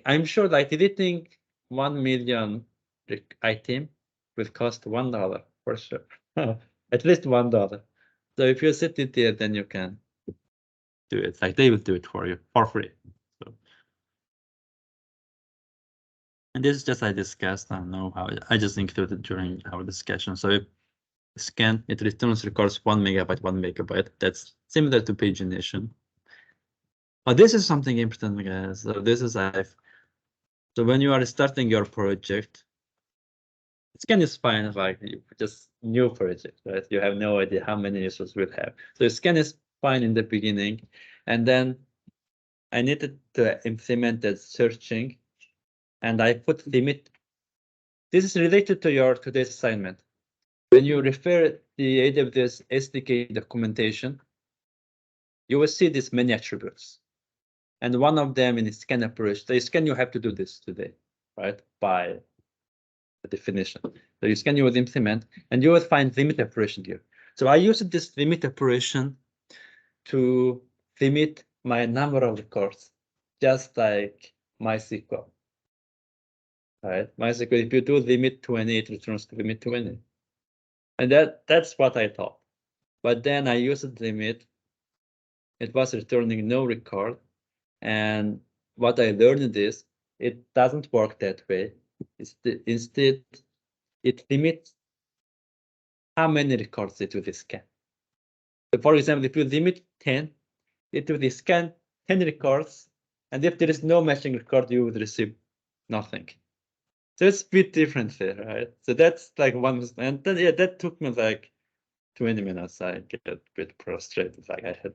I'm sure like deleting 1 million item will cost $1 for sure. At least $1. So if you set it there, then you can do it. Like they will do it for you for free. So. And this is just I discussed. I don't know how I just included during our discussion. So if scan, it returns records 1 megabyte, 1 megabyte. That's similar to pagination. But this is something important, guys. So this is so when you are starting your project, scan is fine, like you just new project, right? You have no idea how many users will have. So scan is fine in the beginning, and then I needed to implement that searching, and I put limit. This is related to your today's assignment. When you refer the AWS SDK documentation, you will see these many attributes. And one of them in scan approach, the scan you have to do this today. right? By the definition. So you can use implement, and you will find limit operation here. So I use this limit operation to limit my number of records, just like MySQL. Right? MySQL, if you do limit 20, it returns to limit 20. And that's what I thought. But then I used the limit. It was returning no record. And what I learned is it doesn't work that way. Instead, it limits how many records it will scan. So for example, if you limit 10, it will scan 10 records. And if there is no matching record, you would receive nothing. So it's a bit differently, right? So that's like one, and then yeah, that took me like 20 minutes. I get a bit frustrated, like I had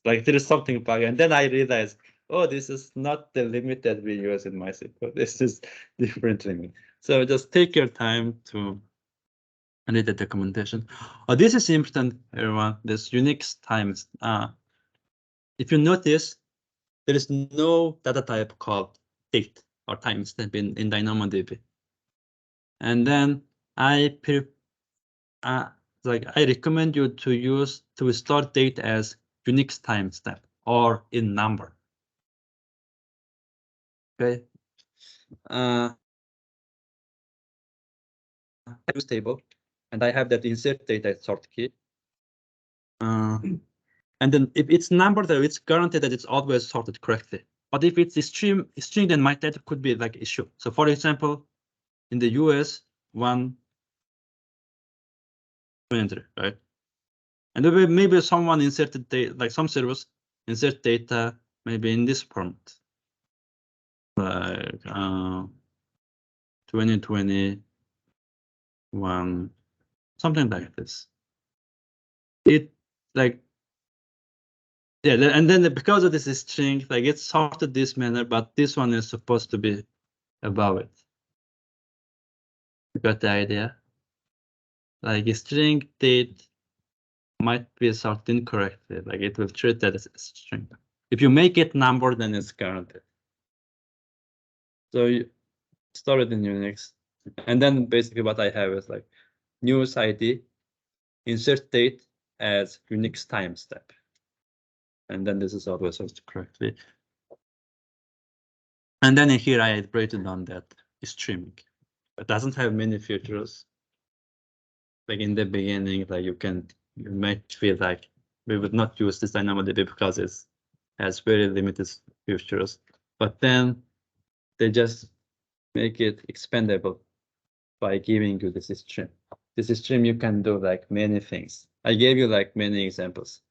like there is something bug, and then I realized, oh, this is not the limit that we use in MySQL. This is different limit. So just take your time to read the documentation. Oh, this is important, everyone. This Unix times. If you notice, there is no data type called date or timestamp in DynamoDB. And then I recommend you to store date as Unix timestamp or in number. Okay. Use table, and I have that insert data sort key. And then if it's numbered, it's guaranteed that it's always sorted correctly. But if it's a string, then my data could be like issue. So for example, in the US, 123, right? And maybe someone inserted data, like some servers insert data maybe in this format, like 2021, something like this. It like yeah, and then because of this string, like it's sorted this manner, but this one is supposed to be above it. You got the idea? Like a string date might be sorted incorrectly, like it will treat that as a string. If you make it number, then it's guaranteed. So you store it in Unix, and then basically what I have is like news ID, insert date as Unix timestamp, and then this is always sorted correctly. And then in here I iterated on that streaming. It doesn't have many features. Like in the beginning, like you might feel like we would not use this DynamoDB because it has very limited features. But then they just make it expandable by giving you this stream. This stream you can do like many things. I gave you like many examples.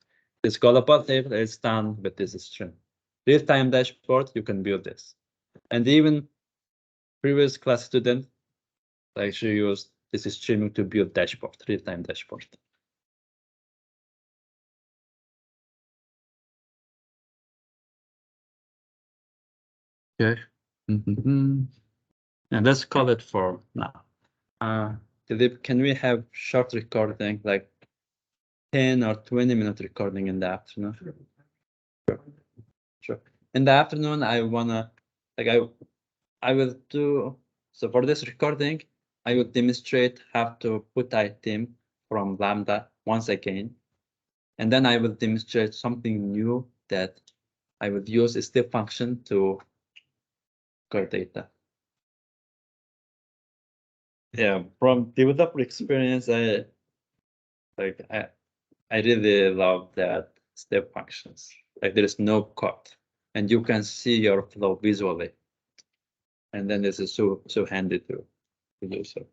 This callable table is done with this stream. Real-time dashboard, you can build this. And even previous class student like she used this streaming to build dashboard, real-time dashboard. Okay. And let's call it for now. Dilip, can we have short recording, like 10 or 20-minute recording in the afternoon? Sure. In the afternoon, I wanna, like, I will do, so for this recording, I will demonstrate how to put item from Lambda once again. And then I will demonstrate something new that I would use a step function to get data. Yeah, from developer experience, I really love that step functions. Like there is no code, and you can see your flow visually. And then this is so handy to do so.